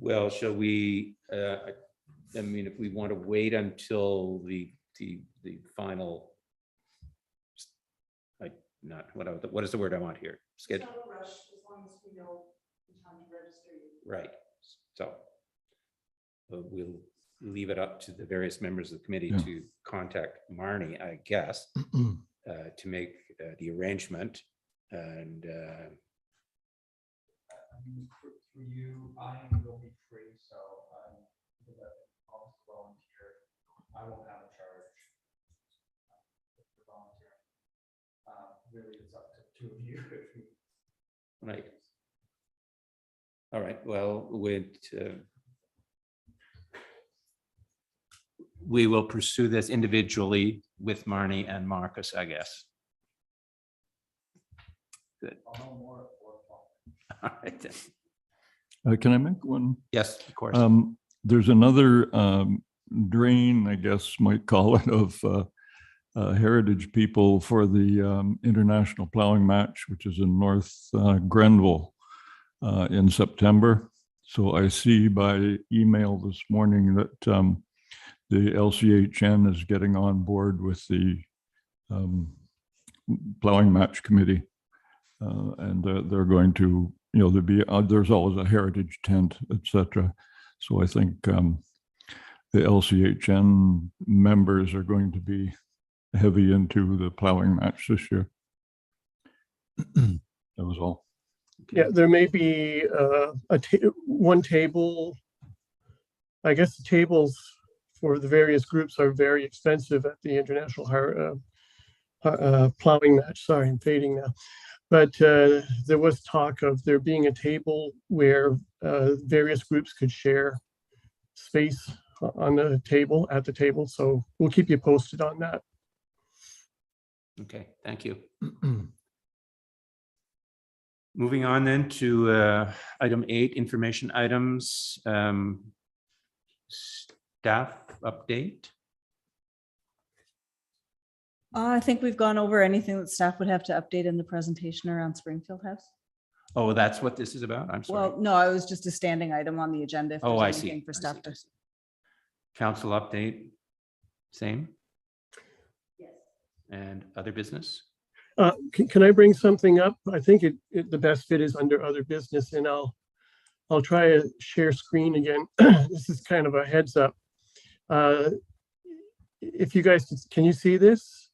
well, shall we, I mean, if we want to wait until the final, what is the word I want here? Schedule. Right. So we'll leave it up to the various members of the committee to contact Marnie, I guess, to make the arrangement. And for you, I will be free, so I'll volunteer. I won't have a charge for volunteering. Really, it's up to two of you. right. All right. Well, we will pursue this individually with Marnie and Marcus, I guess. Good. I'll know more at 4 o'clock. All right. Then. Can I make one? Yes, of course. There's another drain, I guess, might call it, of heritage people for the international plowing match, which is in North Grenville in September. So I see by email this morning that the LCHN is getting on board with the plowing match committee. And they're going to, there's always a heritage tent, etc. So I think the LCHN members are going to be heavy into the plowing match this year. That was all. Yeah, there may be one table. I guess the tables for the various groups are very expensive at the international plowing match. Sorry, I'm fading now. But there was talk of there being a table where various groups could share space on the table, at the table. So we'll keep you posted on that. Okay, thank you. Moving on then to item 8, information items, staff update. I think we've gone over anything that staff would have to update in the presentation around Springfield House. Oh, that's what this is about? I'm sorry. Well, no, it was just a standing item on the agenda. If Oh, there's I see. anything for I staff see, to. I see. Council update, same? Yes. And other business? Can I bring something up? I think the best fit is under other business, and I'll try to share screen again. This is kind of a heads up. If you guys, can you see this?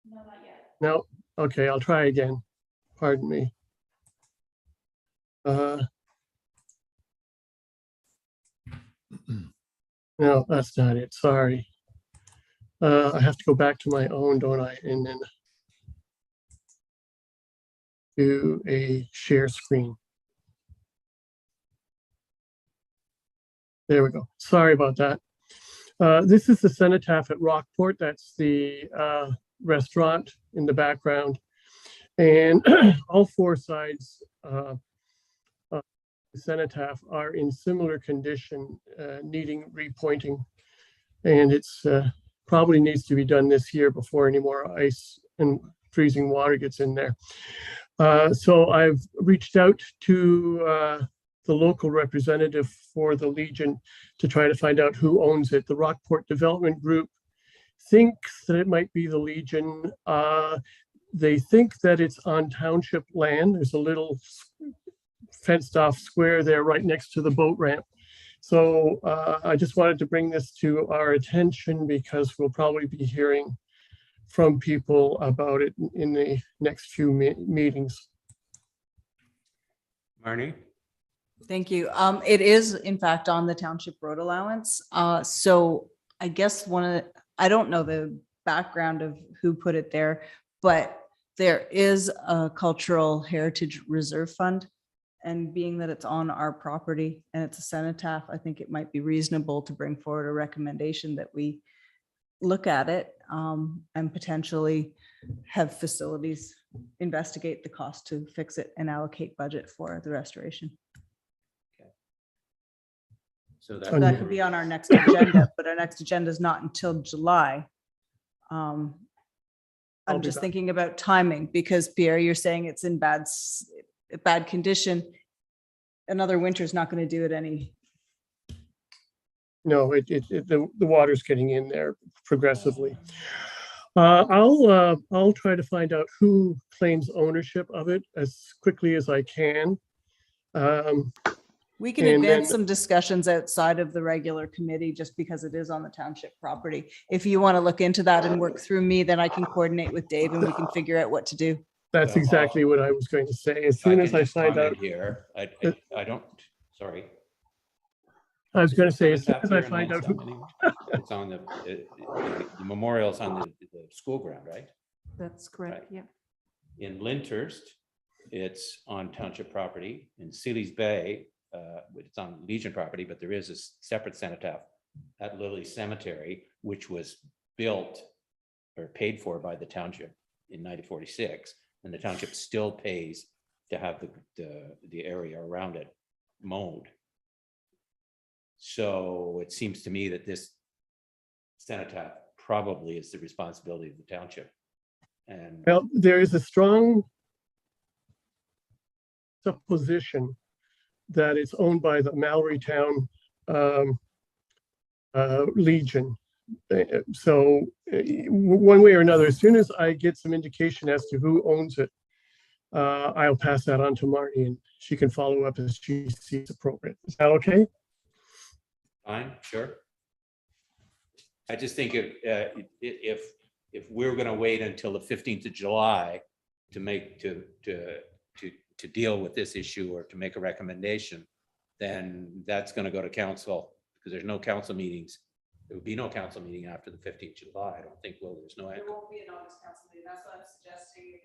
No, not yet. No? Okay, I'll try again. Pardon me. No, that's not it. Sorry. I have to go back to my own, don't I? And then do a share screen. There we go. Sorry about that. This is the Cenotaph at Rockport. That's the restaurant in the background. And all four sides of the Cenotaph are in similar condition, needing repointing. And it's probably needs to be done this year before any more ice and freezing water gets in there. So I've reached out to the local representative for the Legion to try to find out who owns it. The Rockport Development Group thinks that it might be the Legion. They think that it's on township land. There's a little fenced off square there right next to the boat ramp. So I just wanted to bring this to our attention because we'll probably be hearing from people about it in the next few meetings. Marnie? Thank you. It is in fact on the township road allowance. So I guess I don't know the background of who put it there, but there is a cultural heritage reserve fund. And being that it's on our property and it's a cenotaph, I think it might be reasonable to bring forward a recommendation that we look at it and potentially have facilities investigate the cost to fix it and allocate budget for the restoration. So So that could be on our next agenda, but our next agenda is not until July. I'm just thinking about timing because Pierre, you're saying it's in bad condition. Another winter is not going to do it any. No, the water's getting in there progressively. I'll try to find out who claims ownership of it as quickly as I can. We can advance some discussions outside of the regular committee just because it is on the township property. If you want to look into that and work through me, then I can coordinate with Dave and we can figure out what to do. That's exactly what I was going to say. As soon as I find out here, I don't, sorry. I was going to say, as soon as I find out who. It's on the memorial's on the school ground, right? That's correct, yeah. In Lyndhurst, it's on township property. In Sealy's Bay, it's on Legion property, but there is a separate cenotaph at Lilly Cemetery, which was built or paid for by the township in 1946, and the township still pays to have the area around it mowed. So it seems to me that this cenotaph probably is the responsibility of the township. And well, there is a strong supposition that it's owned by the Mallorytown Legion. So one way or another, as soon as I get some indication as to who owns it, I'll pass that on to Marty and she can follow up as she sees appropriate. Is that okay? fine, sure. I just think if we're going to wait until the 15th of July to deal with this issue or to make a recommendation, then that's going to go to council because there's no council meetings. There would be no council meeting after the 15th of July. I don't think, well, there's no. There won't be an August council meeting. That's what I'm suggesting.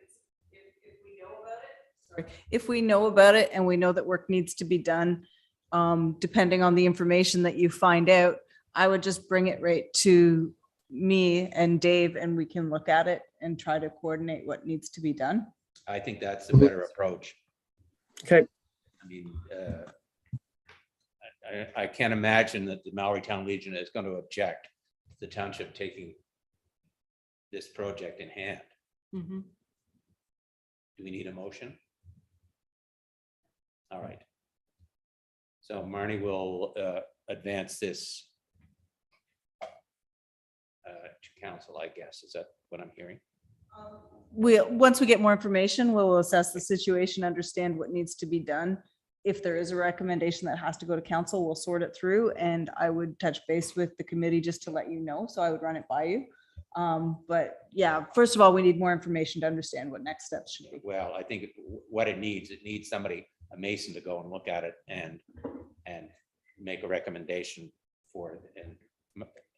If we know about it. Sorry. If we know about it and we know that work needs to be done, depending on the information that you find out, I would just bring it right to me and Dave and we can look at it and try to coordinate what needs to be done. I think that's a better approach. Okay. I mean, I can't imagine that the Mallorytown Legion is going to object to the township taking this project in hand. Mhm. Do we need a motion? All right. So Marnie will advance this to council, I guess. Is that what I'm hearing? Once we get more information, we'll assess the situation, understand what needs to be done. If there is a recommendation that has to go to council, we'll sort it through, and I would touch base with the committee just to let you know, so I would run it by you. But yeah, first of all, we need more information to understand what next steps should be. Well, I think what it needs somebody, a mason, to go and look at it and make a recommendation for it. And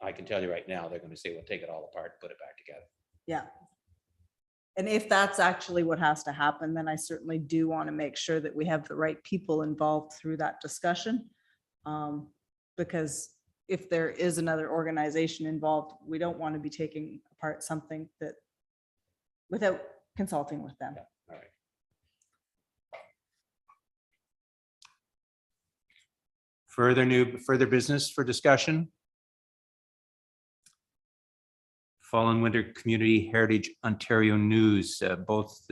I can tell you right now, they're going to say, we'll take it all apart, put it back together. Yeah. And if that's actually what has to happen, then I certainly do want to make sure that we have the right people involved through that discussion. Because if there is another organization involved, we don't want to be taking apart something that without consulting with them. All right. Further business for discussion? Fall and Winter Community Heritage Ontario News. Both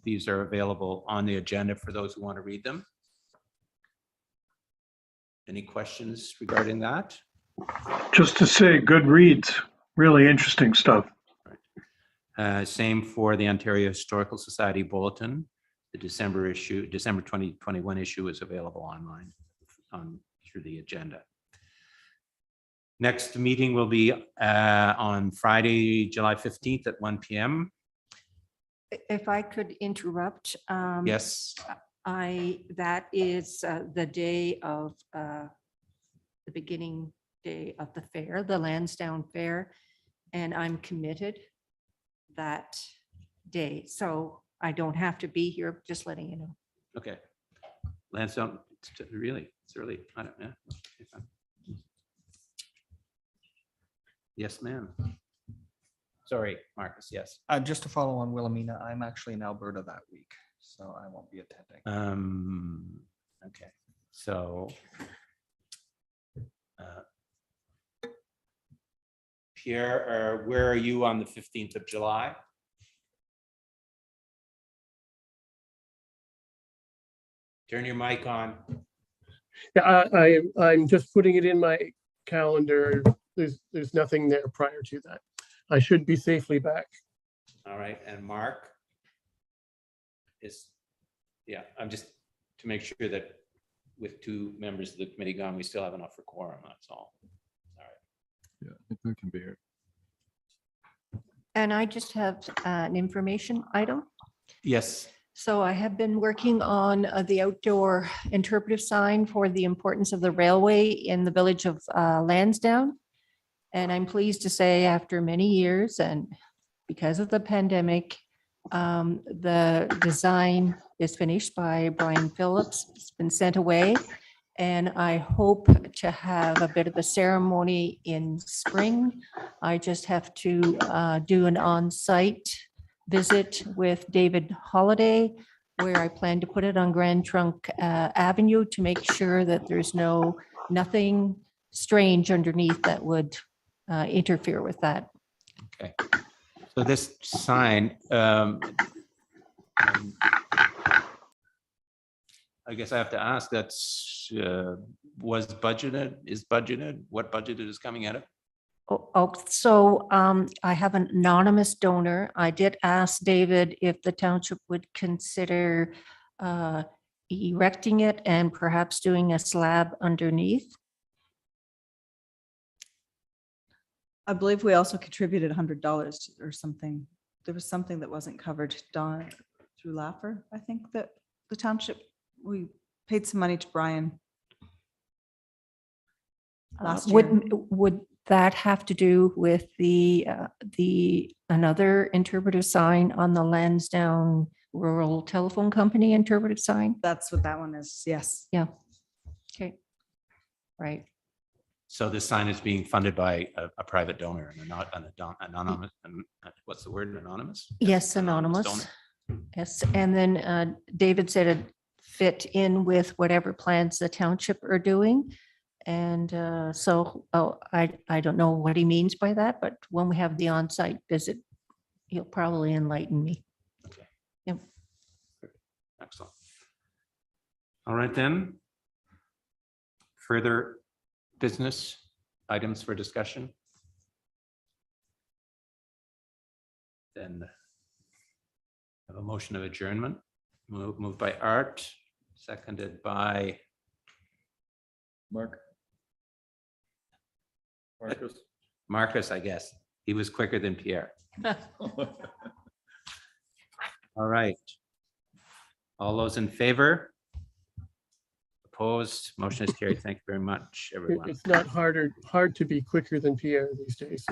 these are available on the agenda for those who want to read them. Any questions regarding that? Just to say, good reads, really interesting stuff. Same for the Ontario Historical Society Bulletin. The December 2021 issue is available online through the agenda. Next meeting will be on Friday, July 15th at 1 p.m. If I could interrupt. Yes, That is the day of the beginning day of the fair, the Lansdowne Fair, and I'm committed that day. So I don't have to be here, just letting you know. okay. Lansdowne, really, it's early. I don't know. Yes, ma'am. Sorry, Marcus, yes. Just to follow on Wilhelmina, I'm actually in Alberta that week, so I won't be attending. Okay, so Pierre, where are you on the 15th of July? Turn your mic on. Yeah, I'm just putting it in my calendar. There's nothing there prior to that. I should be safely back. All right, and Mark is, yeah, I'm just to make sure that with two members of the committee gone, we still have enough for quorum, that's all. All right. Yeah, I think we can be here. And I just have an information item. Yes. So I have been working on the outdoor interpretive sign for the importance of the railway in the village of Lansdowne. And I'm pleased to say, after many years and because of the pandemic, the design is finished by Brian Phillips. It's been sent away. And I hope to have a bit of a ceremony in spring. I just have to do an on-site visit with David Holliday, where I plan to put it on Grand Trunk Avenue to make sure that there's nothing strange underneath that would interfere with that. Okay. So this sign, I guess I have to ask, that's was budgeted, is budgeted, what budgeted is coming out of? So I have an anonymous donor. I did ask David if the township would consider erecting it and perhaps doing a slab underneath. I believe we also contributed $100 or something. There was something that wasn't covered Don through Laffer. I think that the township, we paid some money to Brian. Last year. Would that have to do with the another interpretive sign on the Lansdowne Rural Telephone Company interpretive sign? That's what that one is. Yes. Yeah. Okay. Right. So this sign is being funded by a private donor and not an anonymous, what's the word, anonymous? Yes, anonymous. donor. Yes, and then David said it fit in with whatever plans the township are doing. And so, I don't know what he means by that, but when we have the on-site visit, he'll probably enlighten me. Excellent. All right then. Further business items for discussion? Then have a motion of adjournment, moved by Art, seconded by Mark? Marcus? Marcus, I guess. He was quicker than Pierre. All right. All those in favor? Opposed? Motion is carried. Thank you very much, everyone. It's not hard to be quicker than Pierre these days.